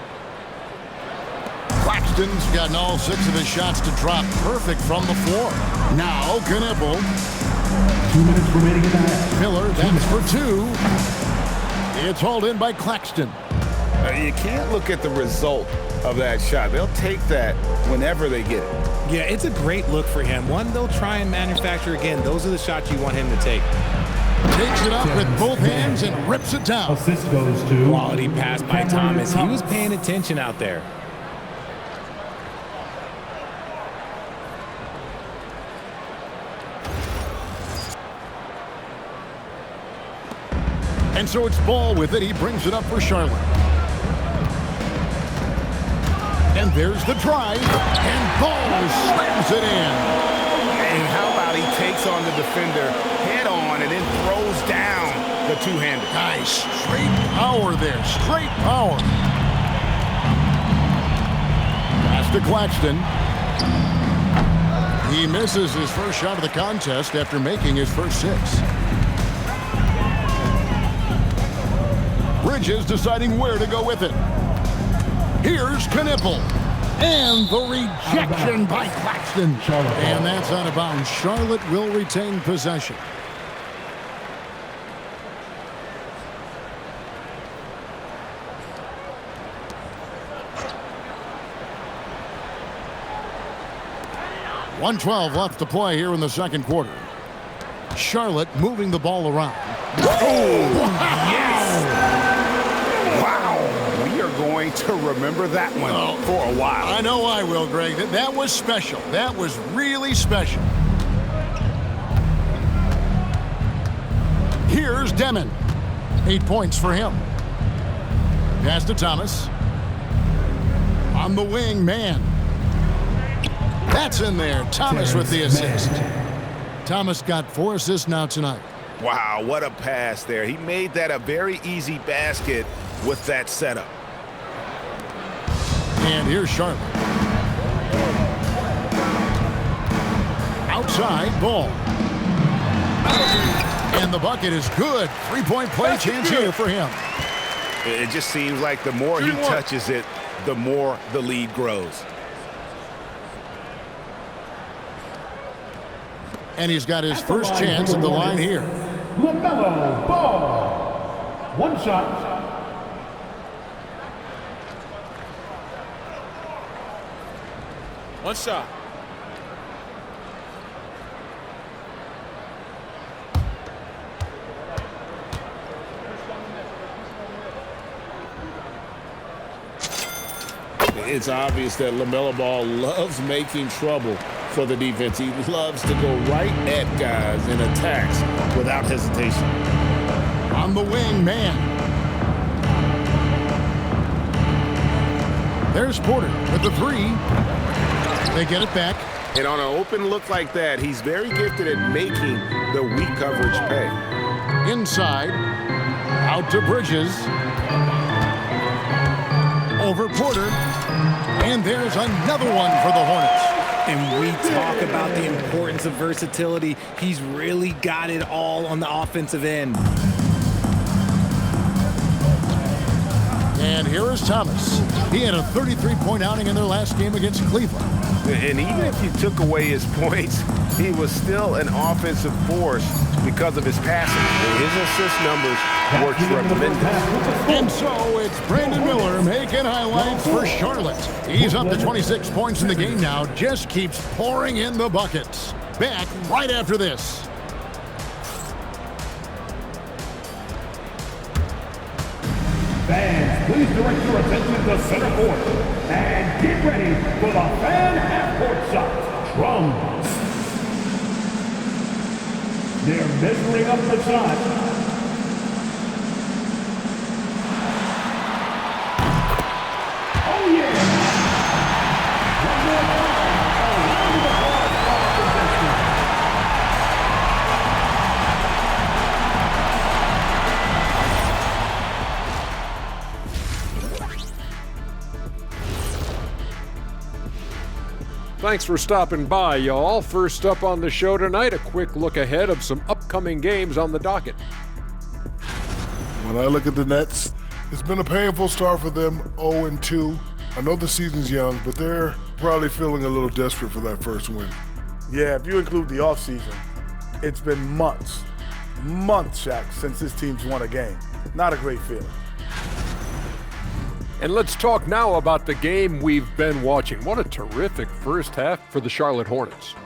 Claxton's gotten all 6 of his shots to drop perfect from the floor. Now Knippel. 2 minutes remaining in the half. Miller, that's for 2. It's hauled in by Claxton. You can't look at the result of that shot. They'll take that whenever they get it. Yeah, it's a great look for him. One they'll try and manufacture again. Those are the shots you want him to take. Takes it up with both hands and rips it down. Assist goes to Quality pass by Thomas. He was paying attention out there. And so it's Ball with it. He brings it up for Charlotte. And there's the drive. And Ball slams it in. And how about he takes on the defender head on and then throws down the two-hander. Nice. Straight power there. Straight power. Pass to Claxton. He misses his first shot of the contest after making his first 6. Bridges deciding where to go with it. Here's Knippel. And the rejection by Claxton. And that's out of bounds. Charlotte will retain possession. .112 left to play here in the second quarter. Charlotte moving the ball around. Going to remember that one for a while. I know I will, Greg. That was special. That was really special. Here's Demon. 8 points for him. Pass to Thomas. On the wing, Mann. That's in there. Thomas with the assist. Thomas got 4 assists now tonight. Wow, what a pass there. He made that a very easy basket with that setup. And here's Charlotte. Outside, Ball. And the bucket is good. 3-point play chance here for him. It just seems like the more he touches it, the more the lead grows. And he's got his first chance at the line here. LaMelo Ball. 1 shot. One shot. It's obvious that LaMelo Ball loves making trouble for the defense. He loves to go right at guys and attacks without hesitation. On the wing, Mann. There's Porter with the 3. They get it back. And on an open look like that, he's very gifted at making the weak coverage pay. Inside. Out to Bridges. Over Porter. And there's another one for the Hornets. And we talk about the importance of versatility. He's really got it all on the offensive end. And here is Thomas. He had a 33-point outing in their last game against Cleveland. And even if you took away his points, he was still an offensive force because of his passing. And his assist numbers were tremendous. And so it's Brandon Miller making highlights for Charlotte. He's up to 26 points in the game now. Just keeps pouring in the buckets. Back right after this. Fans please direct your attention to center court. And get ready for the fan half-court shot. Drums. They're measuring up the shot. Oh, yeah! One more time. A round of applause for our contestants. Thanks for stopping by, y'all. First up on the show tonight, a quick look ahead of some upcoming games on the docket. When I look at the Nets, it's been a painful start for them, 0-2. I know the season's young, but they're probably feeling a little desperate for that first win. Yeah, if you include the offseason, it's been months, Shaq, since this team's won a game. Not a great feeling. And let's talk now about the game we've been watching. What a terrific first half for the Charlotte Hornets.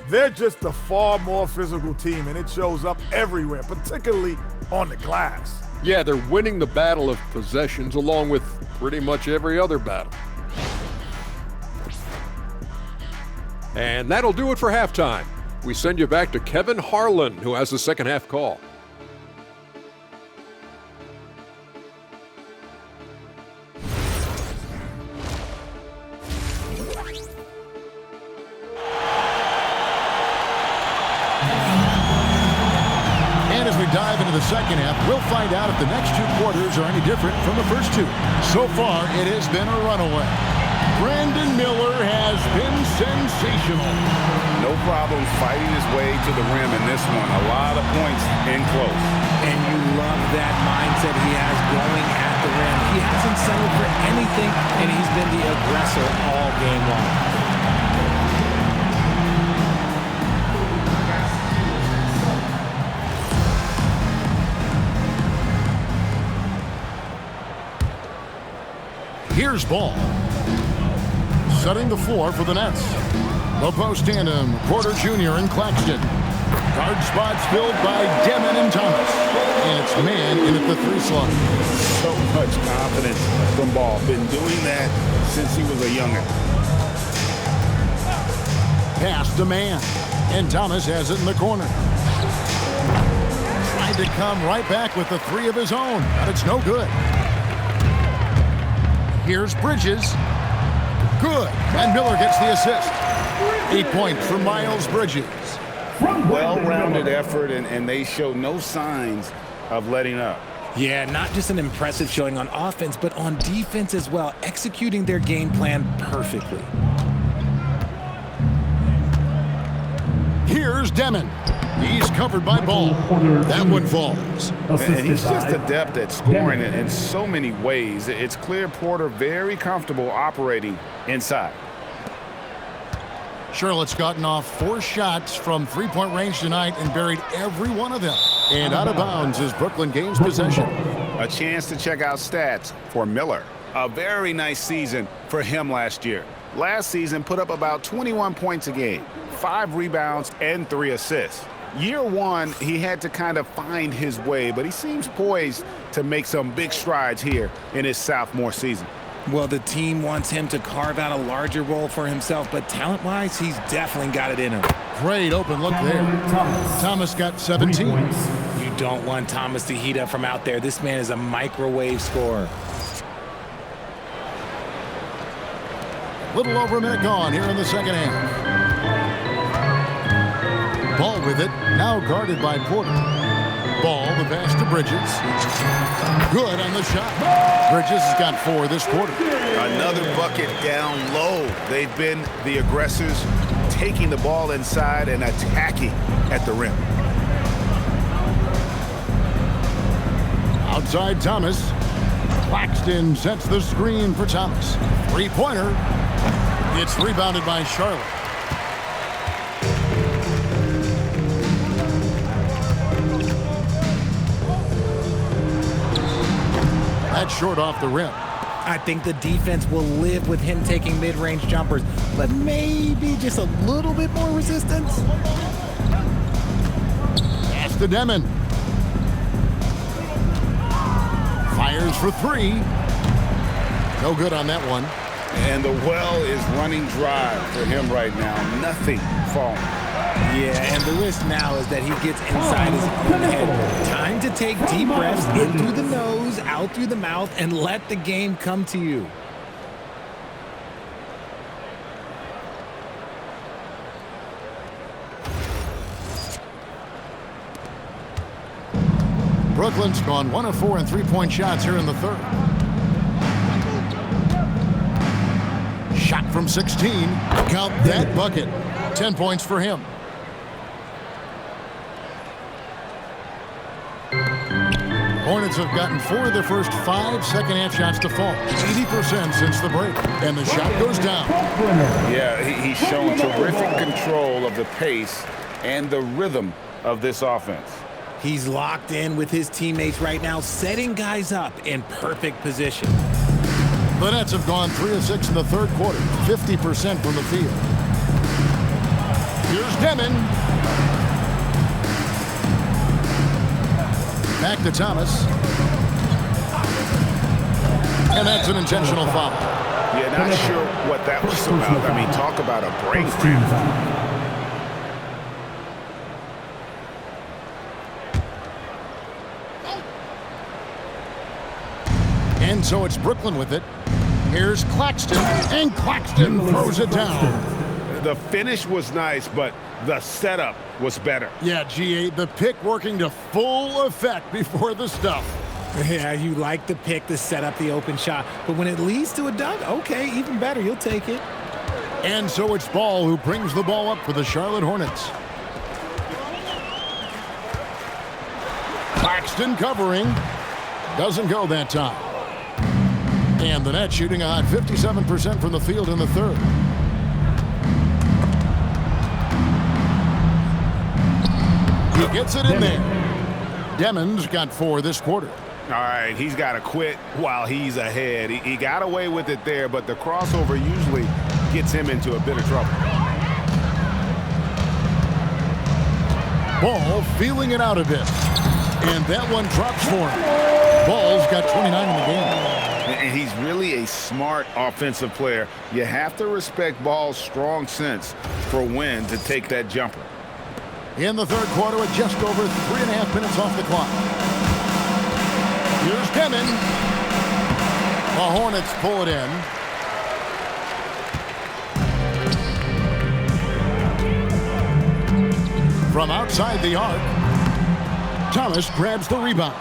They're just a far more physical team, and it shows up everywhere, particularly on the glass. Yeah, they're winning the battle of possessions along with pretty much every other battle. And that'll do it for halftime. We send you back to Kevin Harlan, who has the second half call. Dive into the second half, we'll find out if the next two quarters are any different from the first two. So far, it has been a runaway. Brandon Miller has been sensational. No problem fighting his way to the rim in this one. A lot of points in close. And you love that mindset he has going at the rim. He hasn't settled for anything, and he's been the aggressor all game long. Here's Ball. Setting the floor for the Nets. The post tandem, Porter Jr. and Claxton. Guard spots filled by Demon and Thomas. And it's Mann in at the three slot. So much confidence from Ball. Been doing that since he was a youngin'. Pass to Mann. And Thomas has it in the corner. Tried to come right back with the three of his own, but it's no good. Here's Bridges. Good. And Miller gets the assist. 8 points for Miles Bridges. Well-rounded effort, and they show no signs of letting up. Yeah, not just an impressive showing on offense, but on defense as well, executing their game plan perfectly. Here's Demon. He's covered by Ball. That one falls. And he's just adept at scoring it in so many ways. It's clear Porter very comfortable operating inside. Charlotte's gotten off 4 shots from three-point range tonight and buried every one of them. And out of bounds is Brooklyn gains possession. A chance to check out stats for Miller. A very nice season for him last year. Last season put up about 21 points a game, 5 rebounds, and 3 assists. Year one, he had to kind of find his way, but he seems poised to make some big strides here in his sophomore season. Well, the team wants him to carve out a larger role for himself, but talent-wise, he's definitely got it in him. Great open look there. Thomas got 17. You don't want Thomas to heat up from out there. This man is a microwave scorer. Little over a minute gone here in the second half. Ball with it, now guarded by Porter. Ball, the pass to Bridges. Good on the shot. Bridges has got 4 this quarter. Another bucket down low. They've been the aggressors, taking the ball inside and attacking at the rim. Outside Thomas. Claxton sets the screen for Thomas. Three-pointer. It's rebounded by Charlotte. That's short off the rim. I think the defense will live with him taking mid-range jumpers, but maybe just a little bit more resistance. Pass to Demon. Fires for three. No good on that one. And the well is running dry for him right now. Nothing falling. Yeah, and the risk now is that he gets inside his own head. Time to take deep breaths in through the nose, out through the mouth, and let the game come to you. Brooklyn's gone 1 of 4 in three-point shots here in the third. Shot from 16. Count that bucket. 10 points for him. Hornets have gotten 4 of their first 5 second-half shots to fall. 80% since the break. And the shot goes down. Yeah, he's shown terrific control of the pace and the rhythm of this offense. He's locked in with his teammates right now, setting guys up in perfect position. The Nets have gone 3 of 6 in the third quarter, 50% from the field. Here's Demon. Back to Thomas. And that's an intentional foul. Yeah, not sure what that was about. I mean, talk about a breakdown. And so it's Brooklyn with it. Here's Claxton, and Claxton throws it down. The finish was nice, but the setup was better. Yeah, GA, the pick working to full effect before the stuff. Yeah, you like the pick to set up the open shot, but when it leads to a dunk, okay, even better, you'll take it. And so it's Ball who brings the ball up for the Charlotte Hornets. Claxton covering. Doesn't go that time. And the Nets shooting a hot 57% from the field in the third. He gets it in there. Demon's got 4 this quarter. All right, he's got to quit while he's ahead. He got away with it there, but the crossover usually gets him into a bit of trouble. Ball feeling it out a bit. And that one drops for him. Ball's got 29 in the game. And he's really a smart offensive player. You have to respect Ball's strong sense for when to take that jumper. In the third quarter with just over 3.5 minutes off the clock. Here's Demon. The Hornets pull it in. From outside the arc, Thomas grabs the rebound.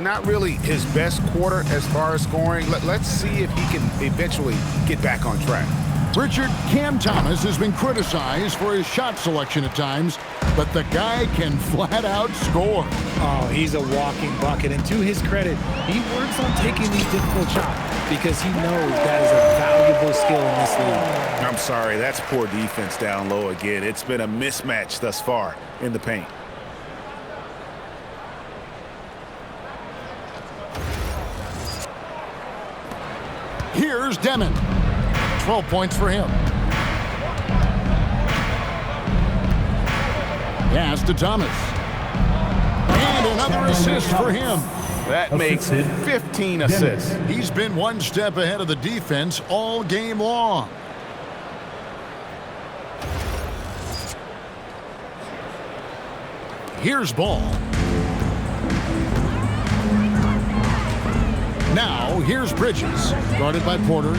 Not really his best quarter as far as scoring. Let's see if he can eventually get back on track. Richard, Cam Thomas has been criticized for his shot selection at times, but the guy can flat out score. Oh, he's a walking bucket, and to his credit, he works on taking these difficult shots because he knows that is a valuable skill in this league. I'm sorry, that's poor defense down low again. It's been a mismatch thus far in the paint. Here's Demon. 12 points for him. Pass to Thomas. And another assist for him. That makes 15 assists. He's been one step ahead of the defense all game long. Here's Ball. Now, here's Bridges, guarded by Porter.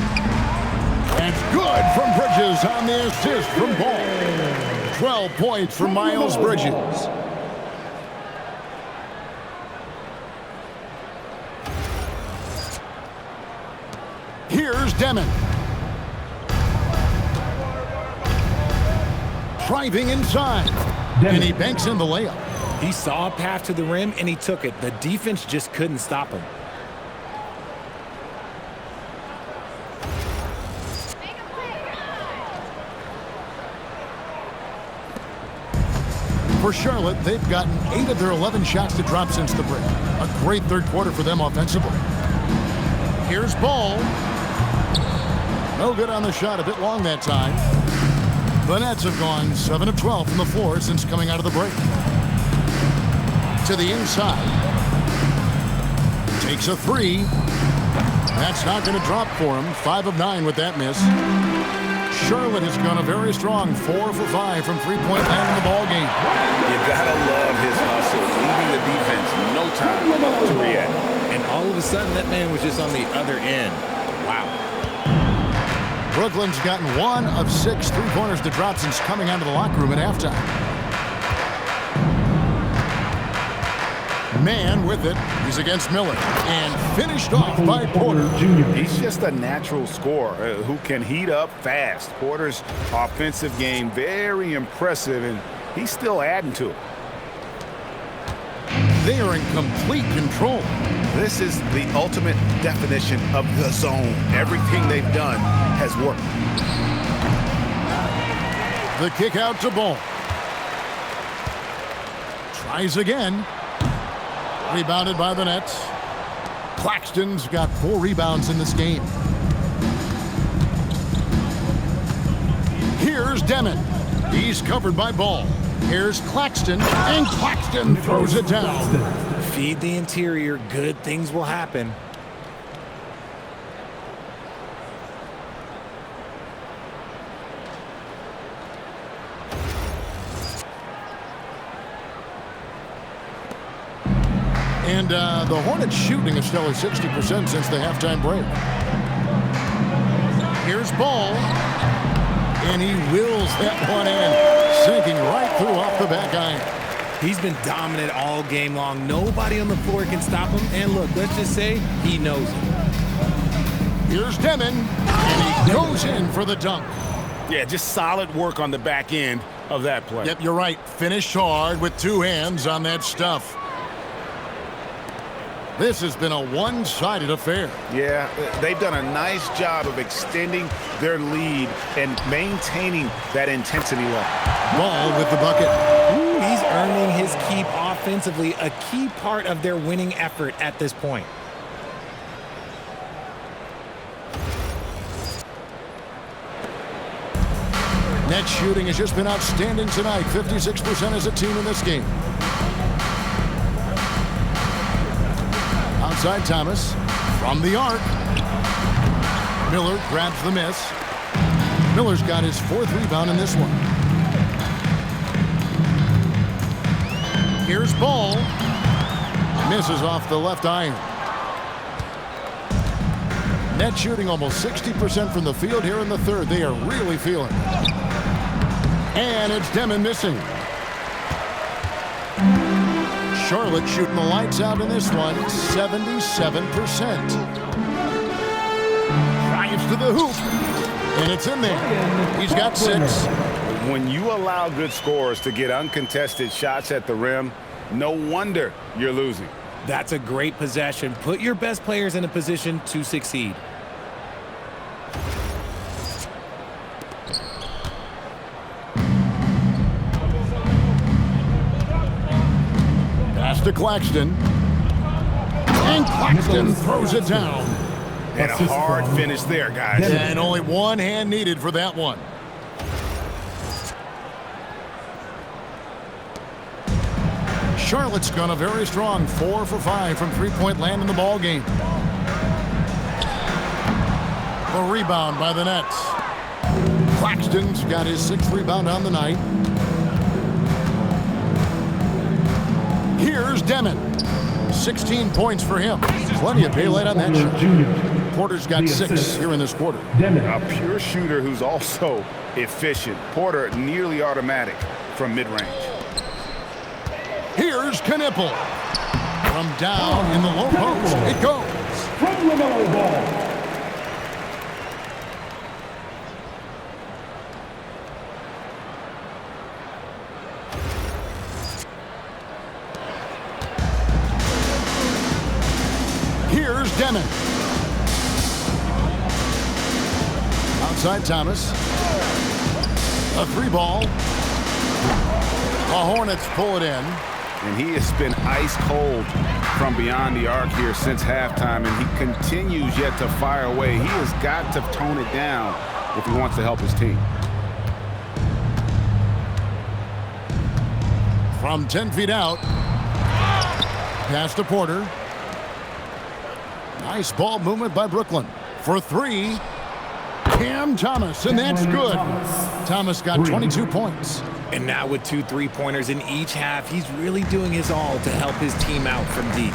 That's good from Bridges on the assist from Ball. 12 points from Miles Bridges. Here's Demon. Driving inside. And he banks in the layup. He saw a path to the rim, and he took it. The defense just couldn't stop him. For Charlotte, they've gotten 8 of their 11 shots to drop since the break. A great third quarter for them offensively. Here's Ball. No good on the shot, a bit long that time. The Nets have gone 7 of 12 from the floor since coming out of the break. To the inside. Takes a three. That's not going to drop for him. 5 of 9 with that miss. Charlotte has gone a very strong 4 for 5 from three-point land in the ball game. You gotta love his hustle, leaving the defense no time to react. And all of a sudden, that man was just on the other end. Wow. Brooklyn's gotten 1 of 6 three-pointers to drop since coming out of the locker room at halftime. Mann with it. He's against Miller. And finished off by Porter. He's just a natural scorer who can heat up fast. Porter's offensive game, very impressive, and he's still adding to it. They are in complete control. This is the ultimate definition of the zone. Everything they've done has worked. The kick out to Ball. Tries again. Rebounded by the Nets. Claxton's got 4 rebounds in this game. Here's Demon. He's covered by Ball. Here's Claxton, and Claxton throws it down. Feed the interior. Good things will happen. And the Hornets shooting a stellar 60% since the halftime break. Here's Ball. And he wills that one in, sinking right through off the back iron. He's been dominant all game long. Nobody on the floor can stop him. And look, let's just say he knows it. Here's Demon, and he goes in for the dunk. Yeah, just solid work on the back end of that play. Yep, you're right. Finished hard with 2 hands on that stuff. This has been a one-sided affair. Yeah, they've done a nice job of extending their lead and maintaining that intensity level. Ball with the bucket. Ooh, he's earning his keep offensively, a key part of their winning effort at this point. Net shooting has just been outstanding tonight. 56% as a team in this game. Outside Thomas from the arc. Miller grabs the miss. Miller's got his 4th rebound in this one. Here's Ball. Misses off the left iron. Net shooting almost 60% from the field here in the third. They are really feeling it. And it's Demon missing. Charlotte shooting the lights out in this one, 77%. Drives to the hoop, and it's in there. He's got 6. When you allow good scorers to get uncontested shots at the rim, no wonder you're losing. That's a great possession. Put your best players in a position to succeed. To Claxton. And Claxton throws it down. And a hard finish there, guys. And only 1 hand needed for that one. Charlotte's gone a very strong 4 for 5 from three-point land in the ball game. A rebound by the Nets. Claxton's got his 6th rebound on the night. Here's Demon. 16 points for him. Plenty of daylight on that shot. Porter's got 6 here in this quarter. A pure shooter who's also efficient. Porter nearly automatic from mid-range. Here's Knipple. From down in the low post, it goes. From LaMelo Ball. Here's Demon. Outside Thomas. A 3 ball. The Hornets pull it in. And he has been ice cold from beyond the arc here since halftime, and he continues yet to fire away. He has got to tone it down if he wants to help his team. From 10 feet out. Pass to Porter. Nice ball movement by Brooklyn. For three, Cam Thomas, and that's good. Thomas got 22 points. And now with 2 3-pointers in each half, he's really doing his all to help his team out from deep.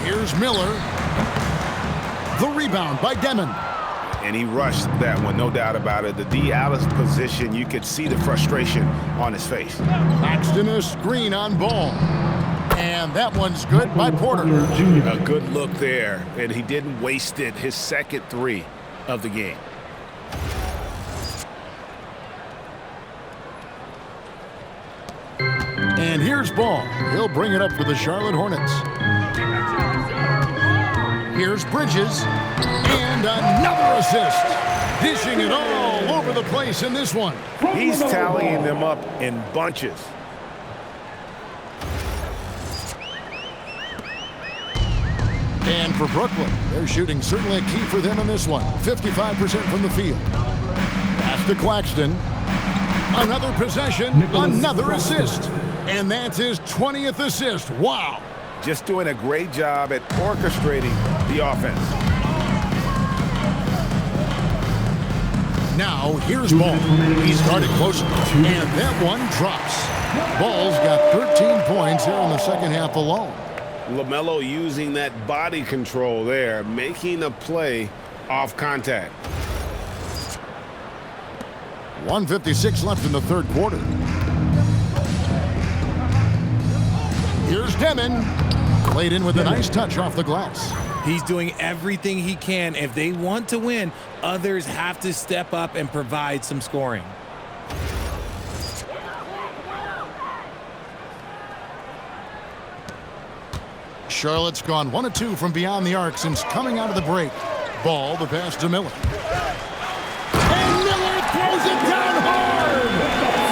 Here's Miller. The rebound by Demon. And he rushed that one, no doubt about it. The D out of position, you could see the frustration on his face. Claxton a screen on Ball. And that one's good by Porter. A good look there, and he didn't waste it. His second three of the game. And here's Ball. He'll bring it up for the Charlotte Hornets. Here's Bridges. And another assist. Dishing it all over the place in this one. He's tallying them up in bunches. And for Brooklyn, their shooting certainly a key for them in this one. 55% from the field. Pass to Claxton. Another possession, another assist. And that's his 20th assist. Wow. Just doing a great job at orchestrating the offense. Now, here's Ball. He's guarded closer. And that one drops. Ball's got 13 points here in the second half alone. LaMelo using that body control there, making a play off contact. 1:56 left in the third quarter. Here's Demon. Played in with a nice touch off the glass. He's doing everything he can. If they want to win, others have to step up and provide some scoring. Charlotte's gone 1 of 2 from beyond the arc since coming out of the break. Ball, the pass to Miller. And Miller throws it down hard!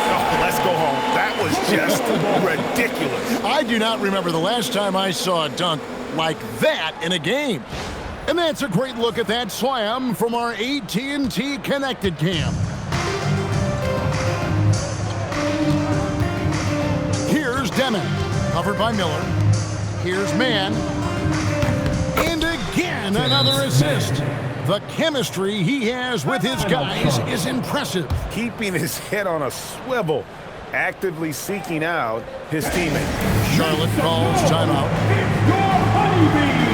Oh, let's go home. That was just ridiculous. I do not remember the last time I saw a dunk like that in a game. And that's a great look at that slam from our AT&T Connected Cam. Here's Demon, covered by Miller. Here's Mann. And again, another assist. The chemistry he has with his guys is impressive. Keeping his head on a swivel, actively seeking out his teammate. Charlotte calls timeout. Your honeybees!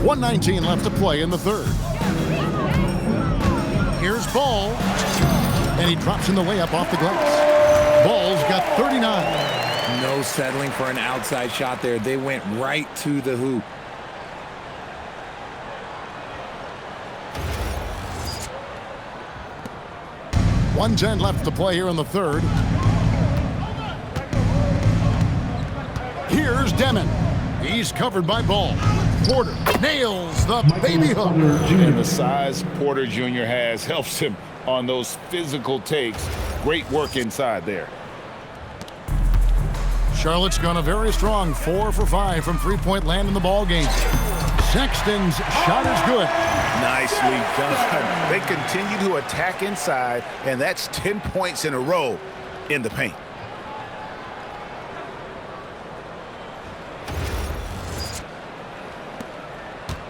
.119 left to play in the third. Here's Ball. And he drops in the layup off the glass. Ball's got 39. No settling for an outside shot there. They went right to the hoop. .110 left to play here in the third. Here's Demon. He's covered by Ball. Porter nails the baby hook. And the size Porter Jr. has helps him on those physical takes. Great work inside there. Charlotte's gone a very strong 4 for 5 from three-point land in the ball game. Sexton's shot is good. Nicely done. They continue to attack inside, and that's 10 points in a row in the paint.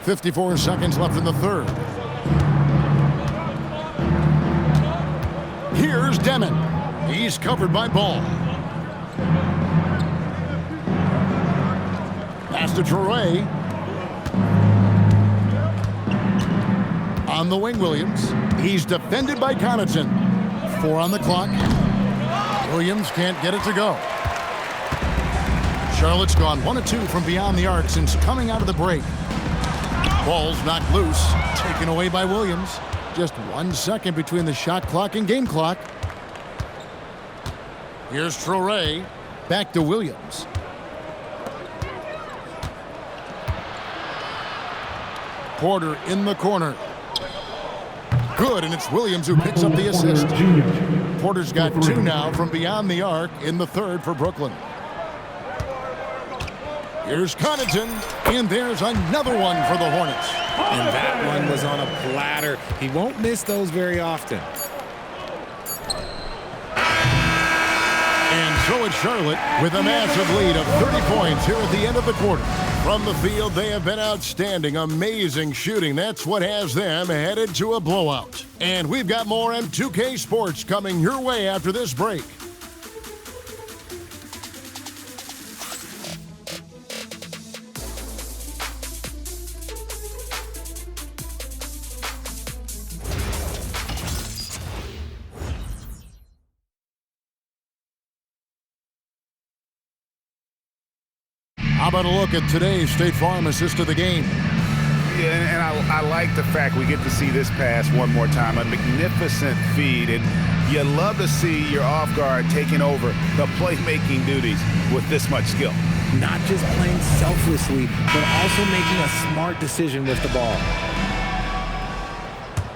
.54 seconds left in the third. Here's Demon. He's covered by Ball. Pass to Troy. On the wing, Williams. He's defended by Connaughton. 4 on the clock. Williams can't get it to go. Charlotte's gone 1 of 2 from beyond the arc since coming out of the break. Ball's knocked loose, taken away by Williams. Just 1 second between the shot clock and game clock. Here's Traore, back to Williams. Porter in the corner. Good, and it's Williams who picks up the assist. Porter's got 2 now from beyond the arc in the third for Brooklyn. Here's Connaughton, and there's another one for the Hornets. And that one was on a platter. He won't miss those very often. And so it's Charlotte with a massive lead of 30 points here at the end of the quarter. From the field, they have been outstanding, amazing shooting. That's what has them headed to a blowout. And we've got more on 2K Sports coming your way after this break. How about a look at today's State Farm assist of the game? Yeah, and I like the fact we get to see this pass one more time. A magnificent feed, and you love to see your off guard taking over the playmaking duties with this much skill. Not just playing selflessly, but also making a smart decision with the ball.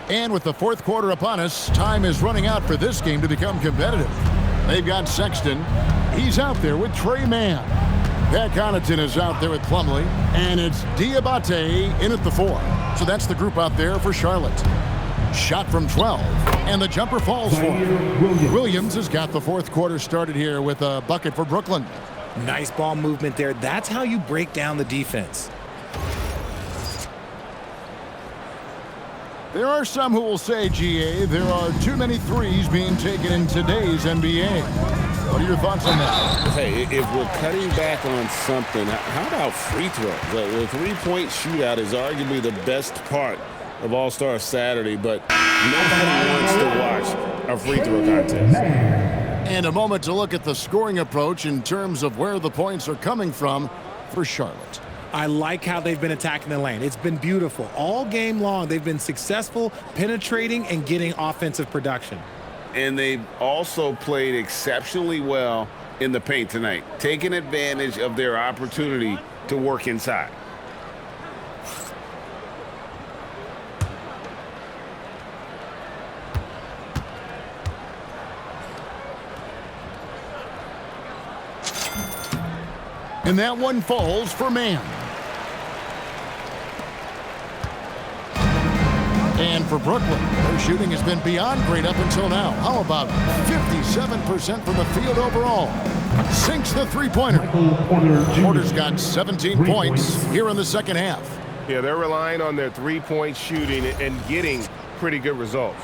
And with the fourth quarter upon us, time is running out for this game to become competitive. They've got Sexton. He's out there with Trey Mann. Pat Connaughton is out there with Plumlee, and it's Diabate in at the 4. So that's the group out there for Charlotte. Shot from 12, and the jumper falls for him. Williams has got the fourth quarter started here with a bucket for Brooklyn. Nice ball movement there. That's how you break down the defense. There are some who will say, GA, there are too many threes being taken in today's NBA. What are your thoughts on that? Hey, if we're cutting back on something, how about free throws? The three-point shootout is arguably the best part of All-Star Saturday, but nobody wants to watch a free throw contest. And a moment to look at the scoring approach in terms of where the points are coming from for Charlotte. I like how they've been attacking the lane. It's been beautiful. All game long, they've been successful penetrating and getting offensive production. And they've also played exceptionally well in the paint tonight, taking advantage of their opportunity to work inside. And that one falls for Mann. And for Brooklyn, their shooting has been beyond great up until now. How about 57% from the field overall? Sinks the three-pointer. Porter's got 17 points here in the second half. Yeah, they're relying on their three-point shooting and getting pretty good results.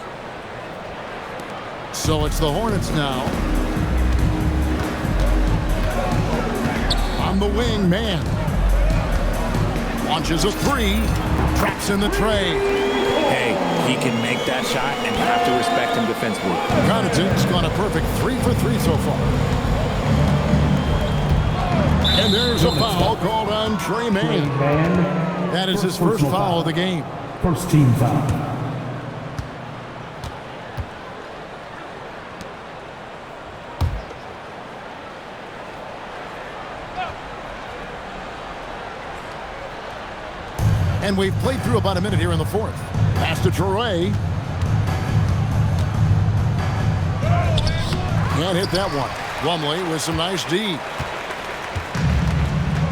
So it's the Hornets now. On the wing, Mann. Launches a 3. Traps in the tray. Hey, he can make that shot, and you have to respect him defensively. Connaughton's gone a perfect 3 for 3 so far. And there's a foul called on Trey Mann. That is his first foul of the game. First team foul. And we've played through about a minute here in the fourth. Pass to Torrey. Can't hit that one. Plumlee with some nice D.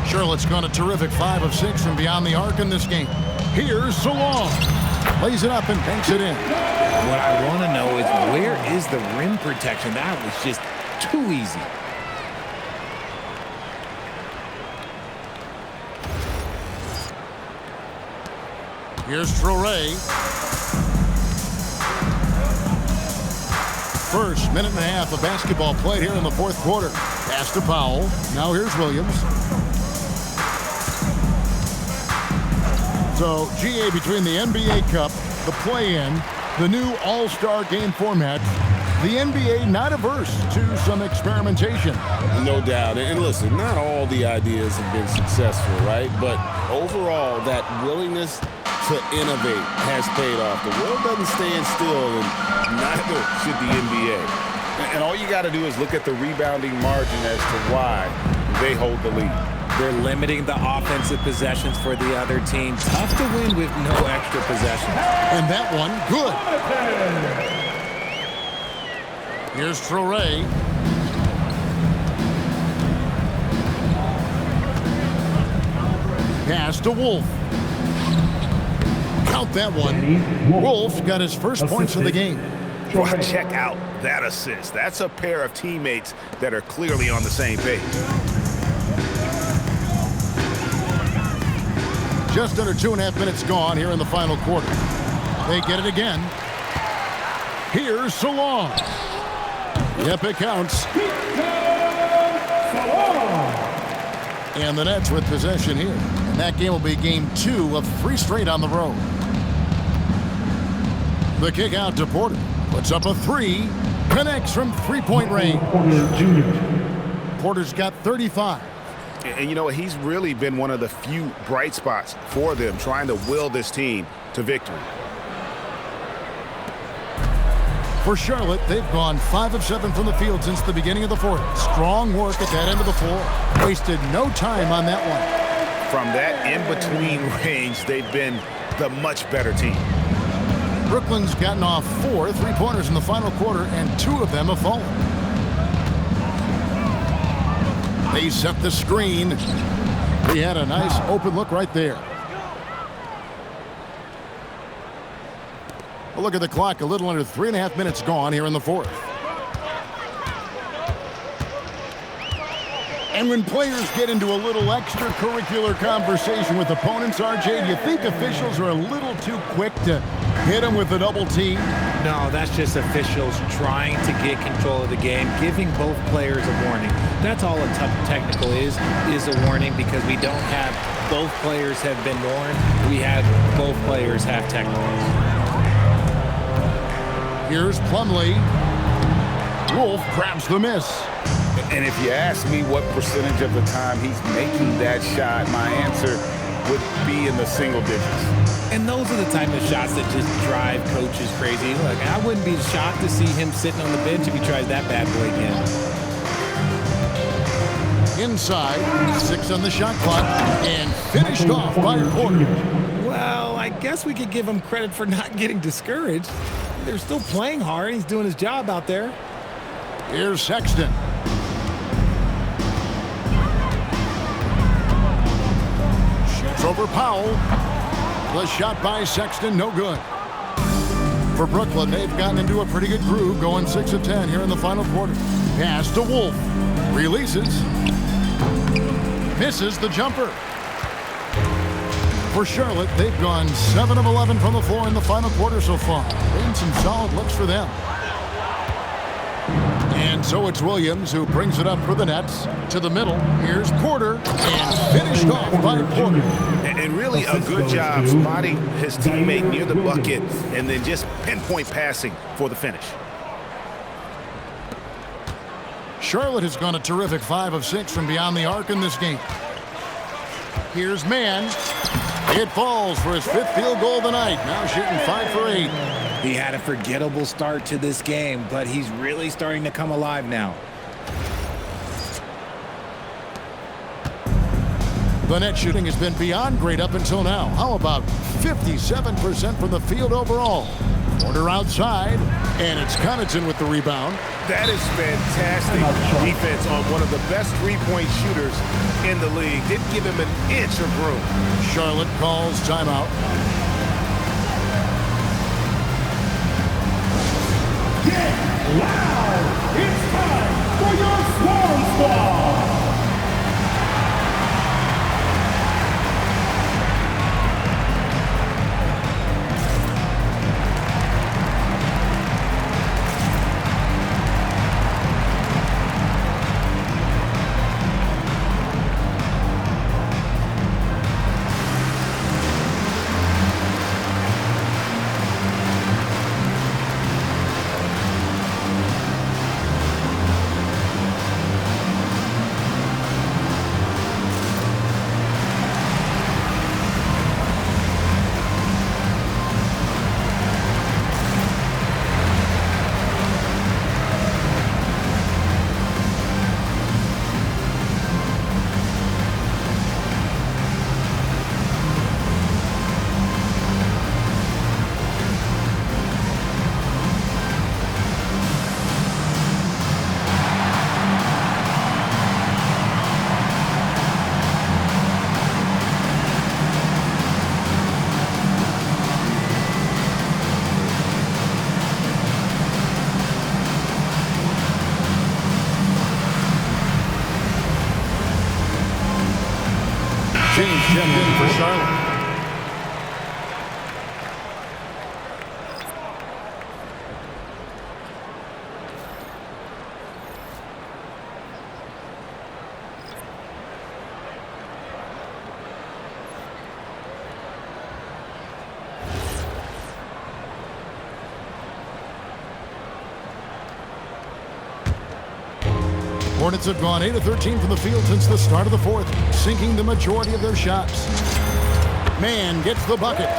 Charlotte's gone a terrific 5 of 6 from beyond the arc in this game. Here's Salon. Lays it up and banks it in. What I want to know is, where is the rim protection? That was just too easy. Here's Torrey. First minute and a half of basketball played here in the fourth quarter. Pass to Powell. Now here's Williams. So, GA, between the NBA Cup, the play-in, the new All-Star game format, the NBA not averse to some experimentation. No doubt. And listen, not all the ideas have been successful, right? But overall, that willingness to innovate has paid off. The world doesn't stand still, and neither should the NBA. And all you got to do is look at the rebounding margin as to why they hold the lead. They're limiting the offensive possessions for the other team. Tough to win with no extra possessions. And that one, good. Here's Torrey. Pass to Wolf. Count that one. Wolf got his first points of the game. Well, check out that assist. That's a pair of teammates that are clearly on the same page. Just under 2.5 minutes gone here in the final quarter. They get it again. Here's Salon. Yep, it counts. And the Nets with possession here. And that game will be game 2 of 3 straight on the road. The kick out to Porter. Puts up a 3. Connects from 3-point range. Porter's got 35. And you know, he's really been one of the few bright spots for them, trying to will this team to victory. For Charlotte, they've gone 5 of 7 from the field since the beginning of the fourth. Strong work at that end of the floor. Wasted no time on that one. From that in-between range, they've been the much better team. Brooklyn's gotten off 4 3-pointers in the final quarter, and 2 of them have fallen. They set the screen. He had a nice open look right there. Well, look at the clock. A little under 3.5 minutes gone here in the fourth. And when players get into a little extracurricular conversation with opponents, RJ, do you think officials are a little too quick to hit them with a double team? No, that's just officials trying to get control of the game, giving both players a warning. That's all a tough technical is a warning, because we don't have both players have been warned. We have both players have technicals. Here's Plumlee. Wolf grabs the miss. And if you ask me what percentage of the time he's making that shot, my answer would be in the single digits. And those are the type of shots that just drive coaches crazy. Look, I wouldn't be shocked to see him sitting on the bench if he tries that bad boy again. Inside, 6 on the shot clock, and finished off by Porter. Well, I guess we could give him credit for not getting discouraged. They're still playing hard. He's doing his job out there. Here's Sexton. Shoots over Powell. The shot by Sexton, no good. For Brooklyn, they've gotten into a pretty good groove, going 6 of 10 here in the final quarter. Pass to Wolf. Releases. Misses the jumper. For Charlotte, they've gone 7 of 11 from the floor in the final quarter so far. Been some solid looks for them. And so it's Williams who brings it up for the Nets. To the middle, here's Porter, and finished off by Porter. And really a good job spotting his teammate near the bucket and then just pinpoint passing for the finish. Charlotte has gone a terrific 5 of 6 from beyond the arc in this game. Here's Mann. It falls for his 5th field goal of the night. Now shooting 5 for 8. He had a forgettable start to this game, but he's really starting to come alive now. The net shooting has been beyond great up until now. How about 57% from the field overall? Corner outside, and it's Connaughton with the rebound. That is fantastic defense on one of the best three-point shooters in the league. Didn't give him an inch of room. Charlotte calls timeout. Get loud! It's time for your Swarm Squad! James jumped in for Charlotte. Hornets have gone 8 of 13 from the field since the start of the fourth, sinking the majority of their shots. Mann gets the bucket.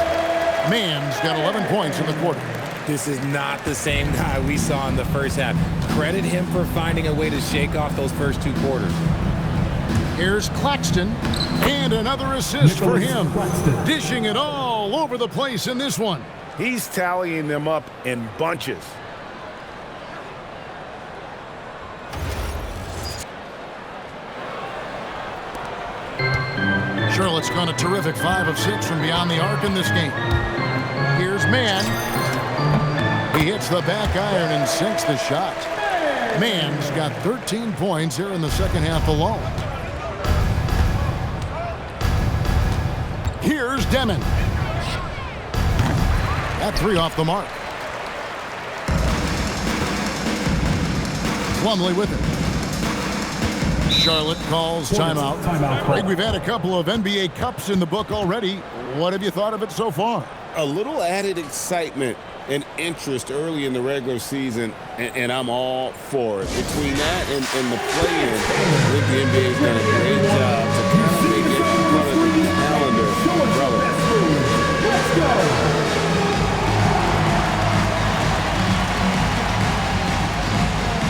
Mann's got 11 points in the quarter. This is not the same guy we saw in the first half. Credit him for finding a way to shake off those first two quarters. Here's Claxton, and another assist for him. Dishing it all over the place in this one. He's tallying them up in bunches. Charlotte's gone a terrific 5 of 6 from beyond the arc in this game. Here's Mann. He hits the back iron and sinks the shot. Mann's got 13 points here in the second half alone. Here's Demon. That 3 off the mark. Plumlee with it. Charlotte calls timeout. Greg, we've had a couple of NBA Cups in the book already. What have you thought of it so far? A little added excitement and interest early in the regular season, and I'm all for it. Between that and the play-in, I think the NBA's done a great job to kind of make it part of the calendar relevant. Let's go!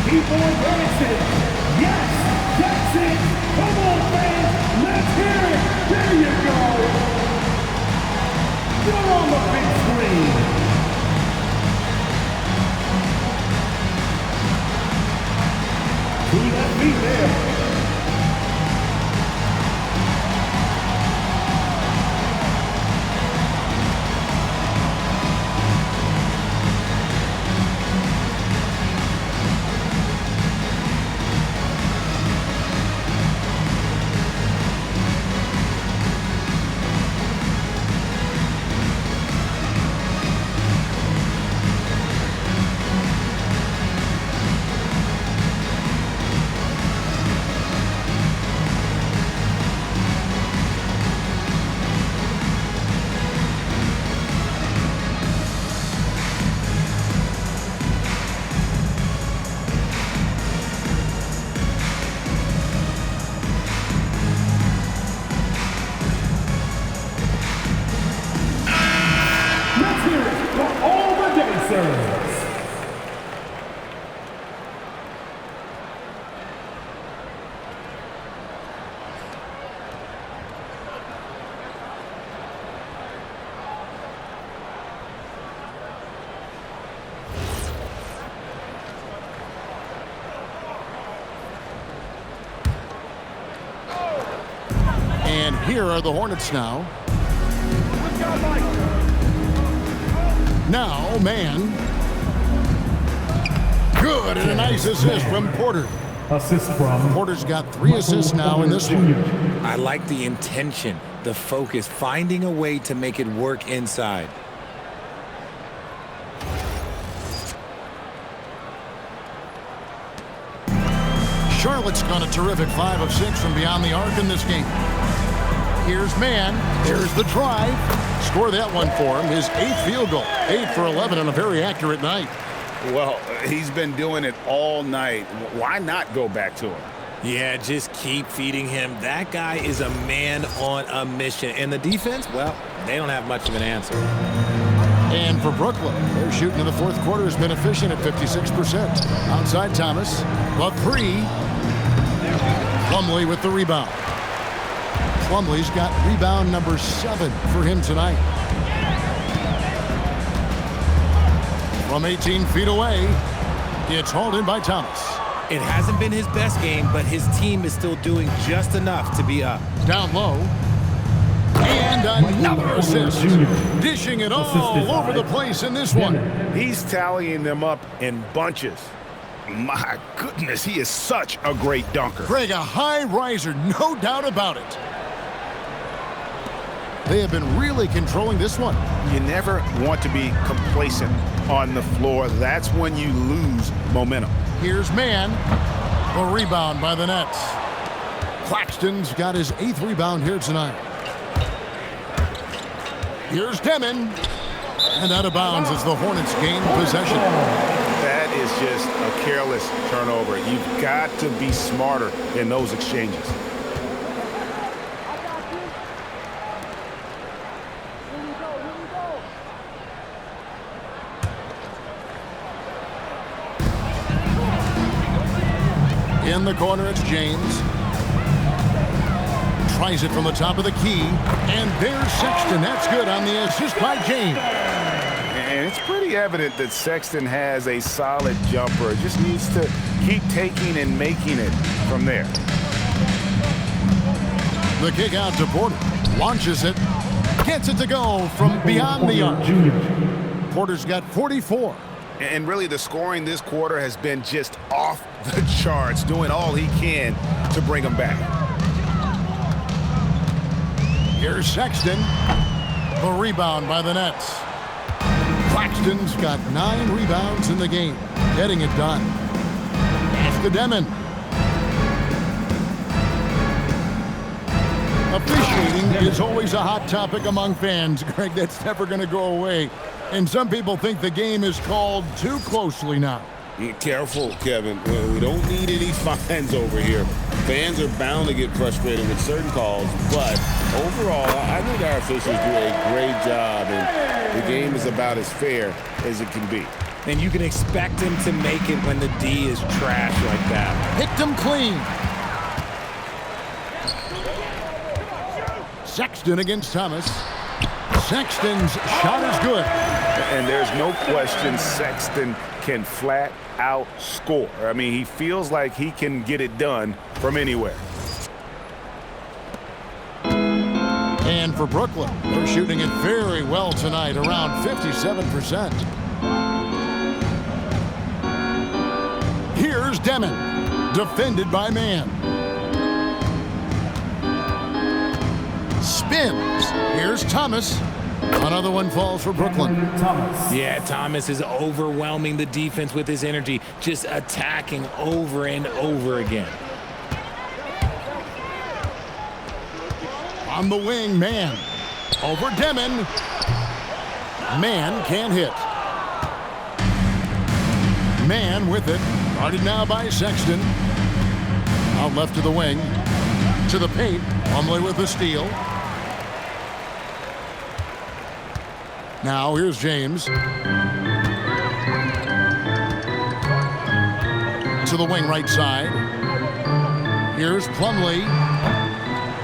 People advancing. Yes, that's it. Come on, fans. Let's hear it. There you go. You're on the big screen. To that beat there. And here are the Hornets now. Now, Mann. Good, and a nice assist from Porter. Assist from Porter's got 3 assists now in this one. I like the intention, the focus, finding a way to make it work inside. Charlotte's gone a terrific 5 of 6 from beyond the arc in this game. Here's Mann. There's the drive. Score that one for him. His 8th field goal. 8 for 11 on a very accurate night. Well, he's been doing it all night. Why not go back to him? Yeah, just keep feeding him. That guy is a man on a mission. And the defense, well, they don't have much of an answer. And for Brooklyn, their shooting in the fourth quarter has been efficient at 56%. Outside Thomas, the 3. Plumlee with the rebound. Plumlee's got rebound number 7 for him tonight. From 18 feet away, it's hauled in by Thomas. It hasn't been his best game, but his team is still doing just enough to be up. Down low. And another assist. Dishing it all over the place in this one. He's tallying them up in bunches. My goodness, he is such a great dunker. Greg, a high riser, no doubt about it. They have been really controlling this one. You never want to be complacent on the floor. That's when you lose momentum. Here's Mann. A rebound by the Nets. Claxton's got his 8th rebound here tonight. Here's Demon. And out of bounds as the Hornets gain possession. That is just a careless turnover. You've got to be smarter in those exchanges. In the corner, it's James. Tries it from the top of the key. And there's Sexton. That's good on the assist by James. And it's pretty evident that Sexton has a solid jumper. Just needs to keep taking and making it from there. The kick out to Porter. Launches it. Gets it to go from beyond the arc. Porter's got 44. And really, the scoring this quarter has been just off the charts, doing all he can to bring them back. Here's Sexton. The rebound by the Nets. Claxton's got 9 rebounds in the game, getting it done. After Demon. Officiating is always a hot topic among fans, Greg. That's never going to go away. And some people think the game is called too closely now. Be careful, Kevin. We don't need any fines over here. Fans are bound to get frustrated with certain calls, but overall, I think our officials do a great job, and the game is about as fair as it can be. And you can expect him to make it when the D is trash like that. Picked him clean. Sexton against Thomas. Sexton's shot is good. And there's no question Sexton can flat out score. I mean, he feels like he can get it done from anywhere. And for Brooklyn, they're shooting it very well tonight, around 57%. Here's Demon, defended by Mann. Spins. Here's Thomas. Another one falls for Brooklyn. Yeah, Thomas is overwhelming the defense with his energy, just attacking over and over again. On the wing, Mann. Over Demon. Mann can't hit. Mann with it. Guarded now by Sexton. Out left to the wing. To the paint. Plumlee with the steal. Now here's James. To the wing right side. Here's Plumlee.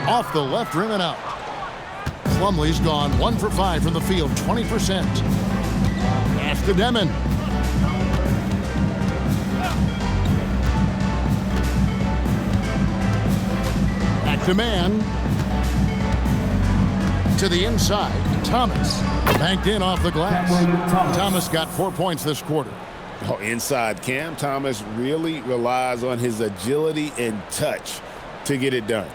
Off the left rim and out. Plumlee's gone 1 for 5 from the field, 20%. Pass to Demon. Back to Mann. to the inside. Thomas banked in off the glass. Thomas got 4 points this quarter. Oh, inside, Cam Thomas really relies on his agility and touch to get it done.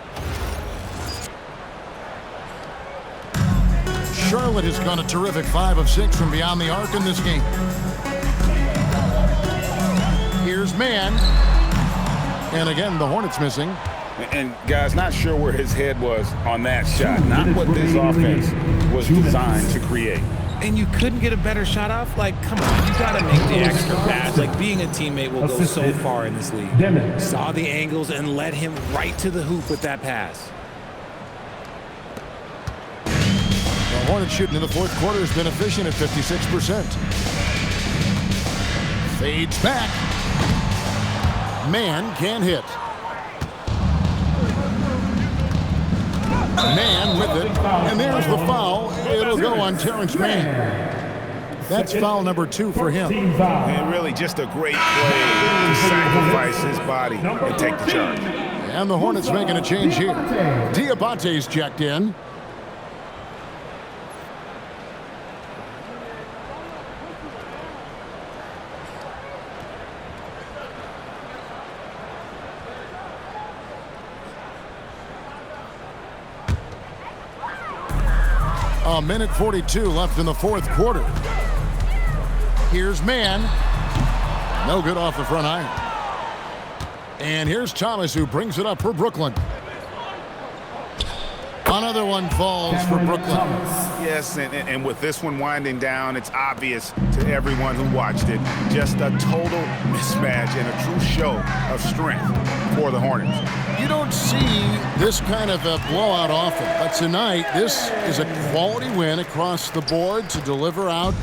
Charlotte has gone a terrific 5 of 6 from beyond the arc in this game. Here's Mann. And again, the Hornets missing. And guys, not sure where his head was on that shot. Not what this offense was designed to create. And you couldn't get a better shot off? Like, come on, you got to make the extra pass. Like, being a teammate will go so far in this league. Saw the angles and led him right to the hoop with that pass. The Hornets shooting in the fourth quarter has been efficient at 56%. Fades back. Mann can't hit. Mann with it, and there's the foul. It'll go on Terrence Mann. That's foul number 2 for him. And really just a great play to sacrifice his body and take the charge. And the Hornets making a change here. Diabate's checked in. A minute 42 left in the fourth quarter. Here's Mann. No good off the front iron. And here's Thomas, who brings it up for Brooklyn. Another one falls for Brooklyn. Yes, and with this one winding down, it's obvious to everyone who watched it. Just a total mismatch and a true show of strength for the Hornets. You don't see this kind of a blowout often, but tonight this is a quality win across the board to deliver out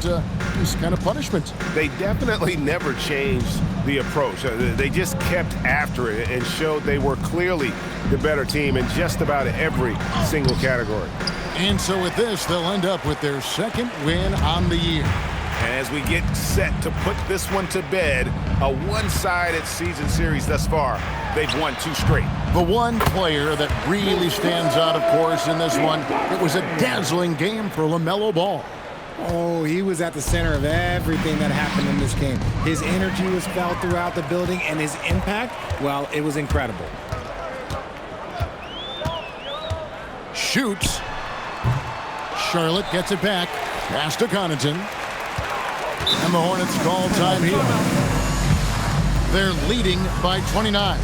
this kind of punishment. They definitely never changed the approach. They just kept after it and showed they were clearly the better team in just about every single category. And so with this, they'll end up with their second win on the year. And as we get set to put this one to bed, a one-sided season series thus far, they've won 2 straight. The one player that really stands out, of course, in this one, it was a dazzling game for LaMelo Ball. Oh, he was at the center of everything that happened in this game. His energy was felt throughout the building, and his impact, well, it was incredible. Shoots. Charlotte gets it back. Pass to Connaughton. And the Hornets call time here. They're leading by 29.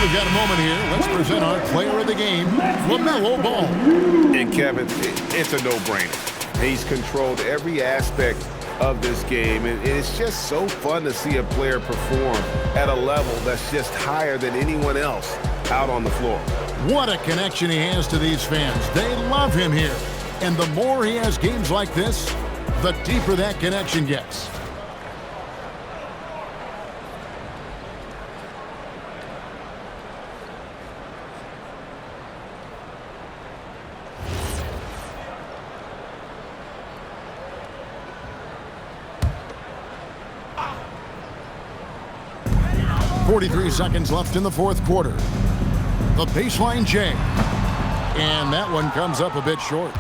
We've got a moment here. Let's present our player of the game, LaMelo Ball. And Kevin, it's a no-brainer. He's controlled every aspect of this game, and it's just so fun to see a player perform at a level that's just higher than anyone else out on the floor. What a connection he has to these fans. They love him here. And the more he has games like this, the deeper that connection gets. 43 seconds left in the fourth quarter. The baseline J. And that one comes up a bit short.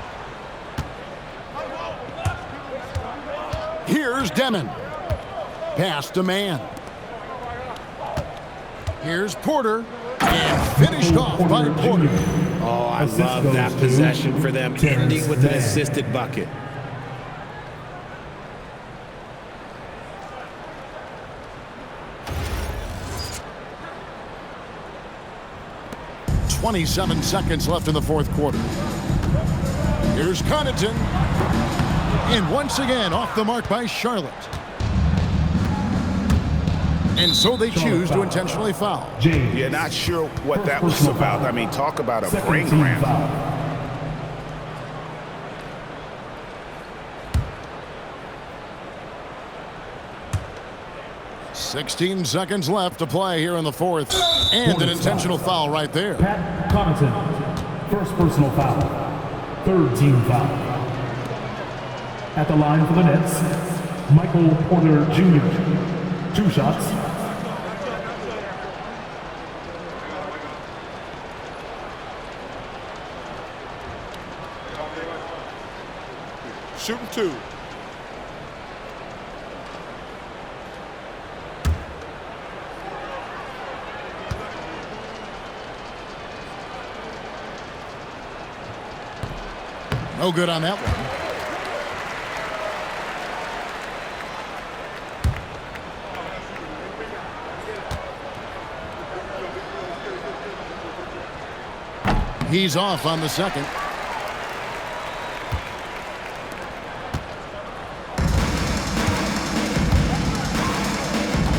Here's Demon. Pass to Mann. Here's Porter. And finished off by Porter. Oh, I love that possession for them, ending with an assisted bucket. .27 seconds left in the fourth quarter. Here's Connaughton. And once again, off the mark by Charlotte. And so they choose to intentionally foul. You're not sure what that was about. I mean, talk about a brain cramp. 16 seconds left to play here in the fourth. And an intentional foul right there. Pat Connaughton, first personal foul, third team foul. At the line for the Nets, Michael Porter Jr., 2 shots. Shooting 2. No good on that one. He's off on the second.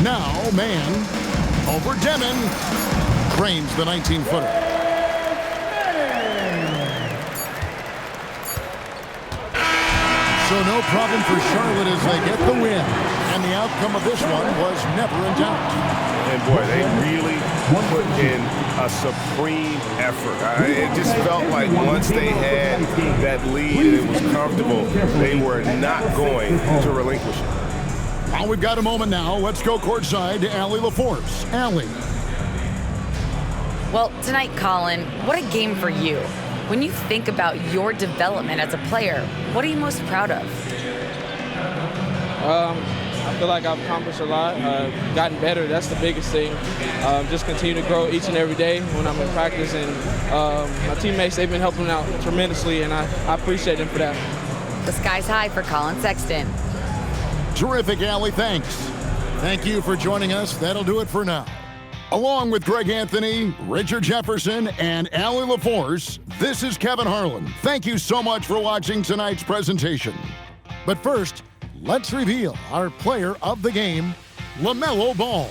Now Mann over Demon. Cranes the 19-footer. So no problem for Charlotte as they get the win. And the outcome of this one was never in doubt. And boy, they really put in a supreme effort. It just felt like once they had that lead and it was comfortable, they were not going to relinquish it. Well, we've got a moment now. Let's go courtside to Allie LaForce. Allie. Well, tonight, Colin, what a game for you. When you think about your development as a player, what are you most proud of? I feel like I've accomplished a lot, gotten better. That's the biggest thing. Just continue to grow each and every day when I'm in practice. And my teammates, they've been helping out tremendously, and I appreciate them for that. The sky's high for Colin Sexton. Terrific, Allie. Thanks. Thank you for joining us. That'll do it for now. Along with Greg Anthony, Richard Jefferson, and Allie LaForce, this is Kevin Harlan. Thank you so much for watching tonight's presentation. But first, let's reveal our player of the game, LaMelo Ball.